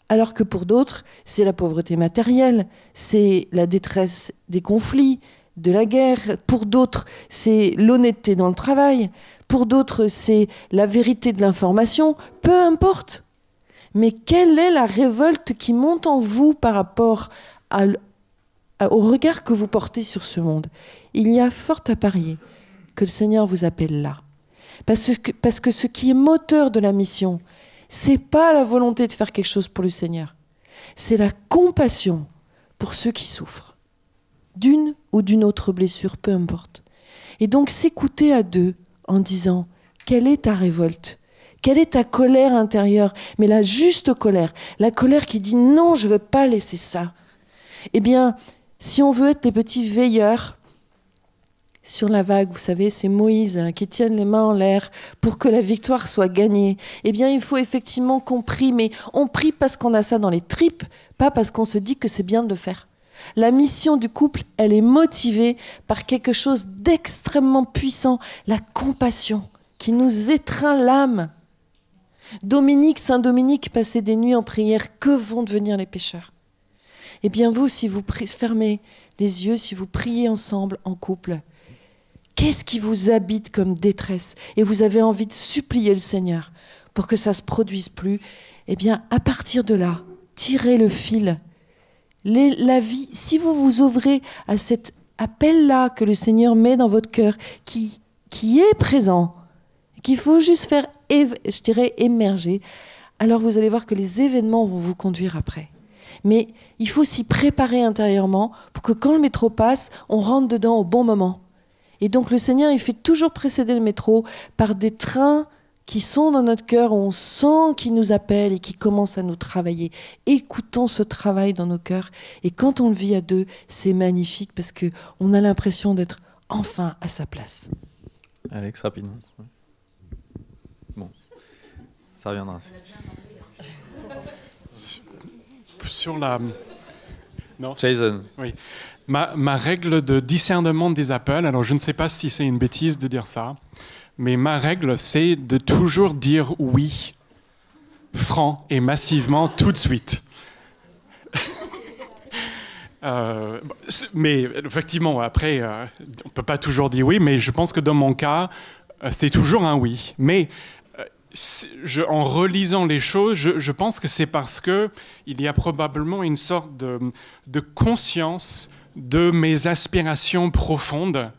S5: Alors que pour d'autres, c'est la pauvreté matérielle, c'est la détresse des conflits, de la guerre. Pour d'autres, c'est l'honnêteté dans le travail. Pour d'autres, c'est la vérité de l'information. Peu importe. Mais quelle est la révolte qui monte en vous par rapport au regard que vous portez sur ce monde? Il y a fort à parier que le Seigneur vous appelle là. Parce que ce qui est moteur de la mission, c'est pas la volonté de faire quelque chose pour le Seigneur. C'est la compassion pour ceux qui souffrent. D'une ou d'une autre blessure, peu importe. Et donc s'écouter à deux en disant « Quelle est ta révolte ? Quelle est ta colère intérieure ?» Mais la juste colère, la colère qui dit « Non, je ne veux pas laisser ça. » Eh bien, si on veut être des petits veilleurs sur la vague, vous savez, c'est Moïse qui tienne les mains en l'air pour que la victoire soit gagnée. Eh bien, il faut effectivement qu'on prie, mais on prie parce qu'on a ça dans les tripes, pas parce qu'on se dit que c'est bien de le faire. La mission du couple, elle est motivée par quelque chose d'extrêmement puissant, la compassion, qui nous étreint l'âme. Saint Dominique passait des nuits en prière. Que vont devenir les pécheurs? Eh bien, vous, si vous fermez les yeux, si vous priez ensemble en couple, qu'est-ce qui vous habite comme détresse? Et vous avez envie de supplier le Seigneur pour que ça ne se produise plus. Eh bien, à partir de là, tirez le fil. La vie, si vous vous ouvrez à cet appel-là que le Seigneur met dans votre cœur, qui est présent, qu'il faut juste faire, je dirais, émerger, alors vous allez voir que les événements vont vous conduire après. Mais il faut s'y préparer intérieurement pour que quand le métro passe, on rentre dedans au bon moment. Et donc le Seigneur, il fait toujours précéder le métro par des trains qui sont dans notre cœur, où on sent qu'il nous appelle et qui commence à nous travailler. Écoutons ce travail dans nos cœurs. Et quand on le vit à deux, c'est magnifique parce qu'on a l'impression d'être enfin à sa place.
S2: Alex, rapidement. Bon, ça reviendra.
S6: Sur la...
S2: Non, Jason.
S6: Oui. Ma règle de discernement des appels, alors je ne sais pas si c'est une bêtise de dire ça, mais ma règle, c'est de toujours dire oui, franc et massivement, tout de suite. Mais effectivement, après, on ne peut pas toujours dire oui, mais je pense que dans mon cas, c'est toujours un oui. Mais en relisant les choses, je pense que c'est parce qu'il y a probablement une sorte de conscience de mes aspirations profondes.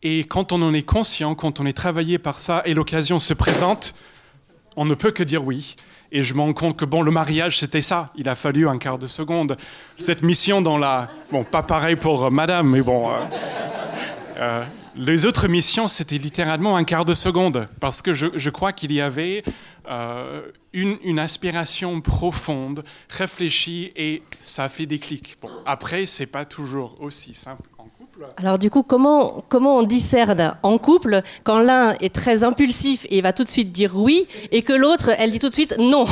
S6: Et quand on en est conscient, quand on est travaillé par ça et l'occasion se présente, on ne peut que dire oui. Et je me rends compte que bon, le mariage, c'était ça. Il a fallu un quart de seconde. Cette mission dans la... Bon, pas pareil pour madame, mais bon... les autres missions, c'était littéralement un quart de seconde. Parce que je crois qu'il y avait une aspiration profonde, réfléchie, et ça fait des clics. Bon, après, c'est pas toujours aussi simple.
S7: Alors du coup, comment on discerne en couple quand l'un est très impulsif et va tout de suite dire oui, et que l'autre, elle dit tout de suite non.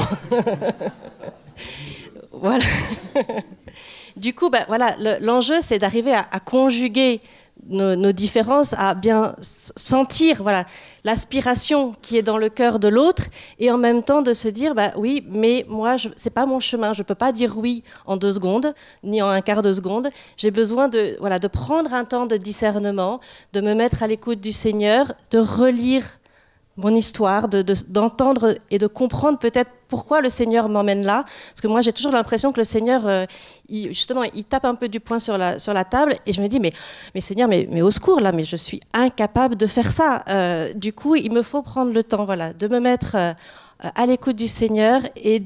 S7: Voilà. Du coup, voilà, l'enjeu, c'est d'arriver à conjuguer nos différences, à bien sentir l'aspiration qui est dans le cœur de l'autre, et en même temps de se dire oui, mais moi c'est pas mon chemin, je peux pas dire oui en 2 secondes ni en un quart de seconde. J'ai besoin de prendre un temps de discernement, de me mettre à l'écoute du Seigneur, de relire mon histoire, d'entendre et de comprendre peut-être pourquoi le Seigneur m'emmène là. Parce que moi, j'ai toujours l'impression que le Seigneur, il tape un peu du poing sur la table, et je me dis, mais Seigneur, mais au secours, là, mais je suis incapable de faire ça. Du coup, il me faut prendre le temps, de me mettre à l'écoute du Seigneur et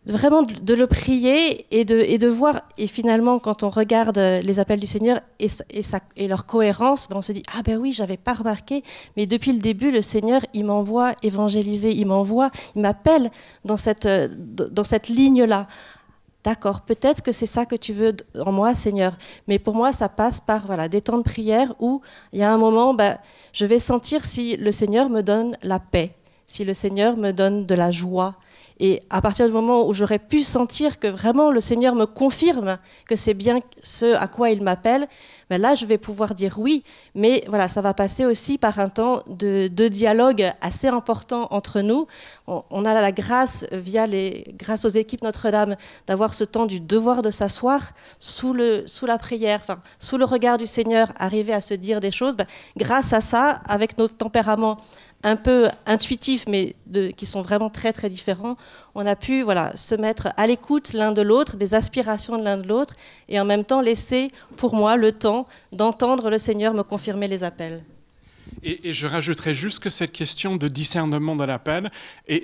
S7: vraiment de le prier et de voir. Et finalement, quand on regarde les appels du Seigneur et leur cohérence, on se dit, ah ben oui, j'avais pas remarqué, mais depuis le début, le Seigneur, il m'envoie évangéliser, il m'appelle dans cette ligne-là. D'accord, peut-être que c'est ça que tu veux en moi, Seigneur, mais pour moi, ça passe par des temps de prière où il y a un moment, je vais sentir si le Seigneur me donne la paix, si le Seigneur me donne de la joie. Et à partir du moment où j'aurais pu sentir que vraiment le Seigneur me confirme que c'est bien ce à quoi il m'appelle, ben là je vais pouvoir dire oui. Mais voilà, ça va passer aussi par un temps de dialogue assez important entre nous. On a la grâce, grâce aux équipes Notre-Dame, d'avoir ce temps du devoir de s'asseoir sous la prière, enfin, sous le regard du Seigneur, arriver à se dire des choses. Ben, grâce à ça, avec nos tempéraments un peu intuitifs, mais qui sont vraiment très très différents, on a pu se mettre à l'écoute l'un de l'autre, des aspirations de l'un de l'autre, et en même temps laisser pour moi le temps d'entendre le Seigneur me confirmer les appels.
S6: Et je rajouterais juste que cette question de discernement de l'appel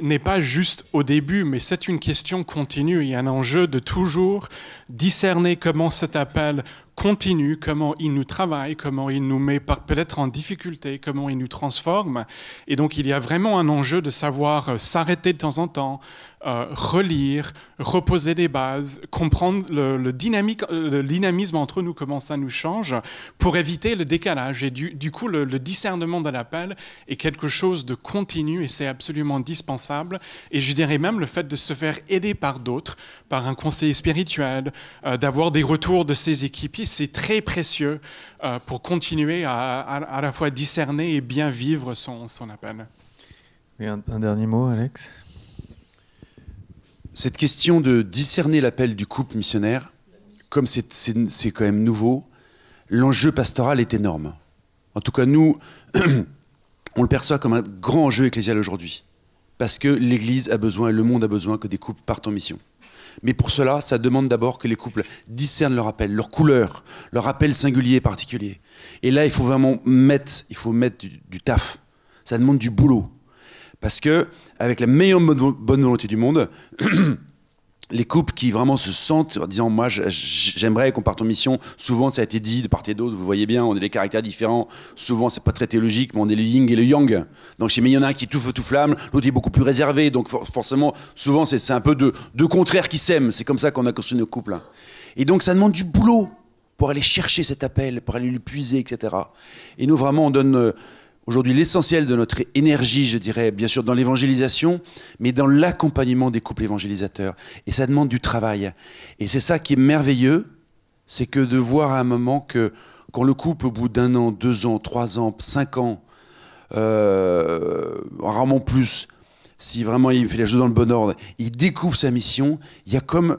S6: n'est pas juste au début, mais c'est une question continue. Il y a un enjeu de toujours discerner comment cet appel continue, comment il nous travaille, comment il nous met peut-être en difficulté, comment il nous transforme. Et donc il y a vraiment un enjeu de savoir s'arrêter de temps en temps, relire, reposer des bases, comprendre le dynamisme entre nous, comment ça nous change, pour éviter le décalage. Et du coup, le discernement de l'appel est quelque chose de continu et c'est absolument indispensable. Et je dirais même le fait de se faire aider par d'autres, par un conseiller spirituel, d'avoir des retours de ses équipiers, c'est très précieux pour continuer à la fois discerner et bien vivre son appel.
S2: Et un dernier mot, Alex ?
S8: Cette question de discerner l'appel du couple missionnaire, comme c'est quand même nouveau, l'enjeu pastoral est énorme. En tout cas, nous, on le perçoit comme un grand enjeu ecclésial aujourd'hui. Parce que l'Église a besoin, et le monde a besoin que des couples partent en mission. Mais pour cela, ça demande d'abord que les couples discernent leur appel, leur couleur, leur appel singulier et particulier. Et là, il faut vraiment mettre du taf. Ça demande du boulot. Parce que, avec la meilleure bonne volonté du monde, les couples qui vraiment se sentent en disant « moi, j'aimerais qu'on parte en mission », souvent ça a été dit de part et d'autre, vous voyez bien, on a des caractères différents, souvent c'est pas très théologique, mais on est le yin et le yang. Donc mais il y en a un qui est tout feu tout flamme, l'autre est beaucoup plus réservé, donc forcément, souvent c'est un peu deux contraires qui s'aiment, c'est comme ça qu'on a construit nos couples. Et donc ça demande du boulot pour aller chercher cet appel, pour aller le puiser, etc. Et nous vraiment, on donne... Aujourd'hui, l'essentiel de notre énergie, je dirais, bien sûr dans l'évangélisation, mais dans l'accompagnement des couples évangélisateurs. Et ça demande du travail. Et c'est ça qui est merveilleux, c'est que de voir à un moment que quand le couple, au bout d'1 an, 2 ans, 3 ans, 5 ans, rarement plus, si vraiment il fait les choses dans le bon ordre, il découvre sa mission, il y a comme...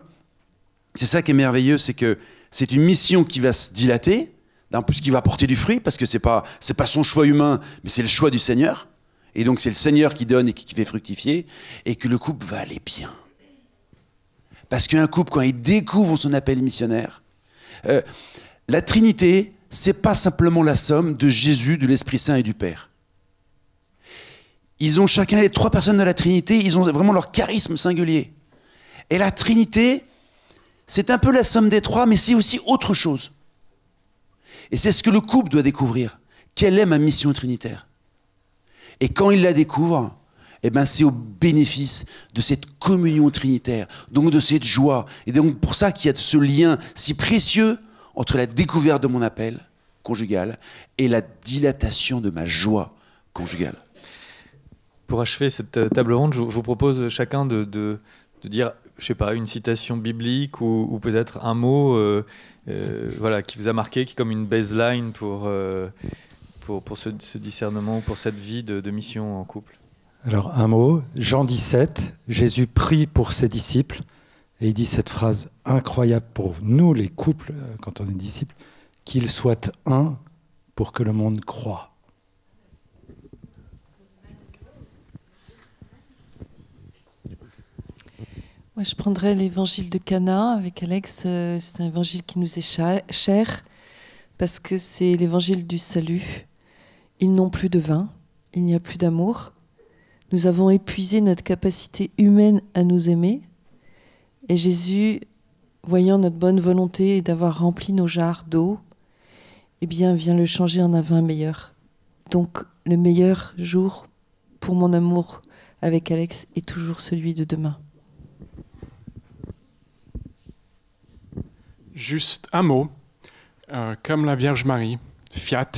S8: C'est ça qui est merveilleux, c'est que c'est une mission qui va se dilater, en plus qui va porter du fruit, parce que c'est pas son choix humain, mais c'est le choix du Seigneur. Et donc c'est le Seigneur qui donne et qui fait fructifier, et que le couple va aller bien. Parce qu'un couple, quand il découvre son appel missionnaire, la Trinité, c'est pas simplement la somme de Jésus, de l'Esprit Saint et du Père. Ils ont chacun, les 3 personnes de la Trinité, ils ont vraiment leur charisme singulier. Et la Trinité, c'est un peu la somme des 3, mais c'est aussi autre chose. Et c'est ce que le couple doit découvrir. Quelle est ma mission trinitaire? Et quand il la découvre, eh ben c'est au bénéfice de cette communion trinitaire, donc de cette joie. Et donc pour ça qu'il y a ce lien si précieux entre la découverte de mon appel conjugal et la dilatation de ma joie conjugale.
S2: Pour achever cette table ronde, je vous propose chacun de dire, je sais pas, une citation biblique ou peut-être un mot qui vous a marqué, qui est comme une baseline pour ce discernement, pour cette vie de mission en couple.
S3: Alors un mot, Jean 17, Jésus prie pour ses disciples et il dit cette phrase incroyable pour nous les couples, quand on est disciples, qu'ils soient un pour que le monde croie.
S5: Moi, je prendrais l'évangile de Cana avec Alex. C'est un évangile qui nous est cher parce que c'est l'évangile du salut. Ils n'ont plus de vin, il n'y a plus d'amour. Nous avons épuisé notre capacité humaine à nous aimer. Et Jésus, voyant notre bonne volonté d'avoir rempli nos jarres d'eau, eh bien, vient le changer en un vin meilleur. Donc, le meilleur jour pour mon amour avec Alex est toujours celui de demain.
S6: Juste un mot, comme la Vierge Marie, fiat,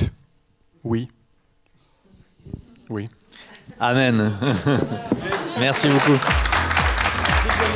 S6: oui. Oui.
S2: Amen. Merci beaucoup.
S1: Sylvia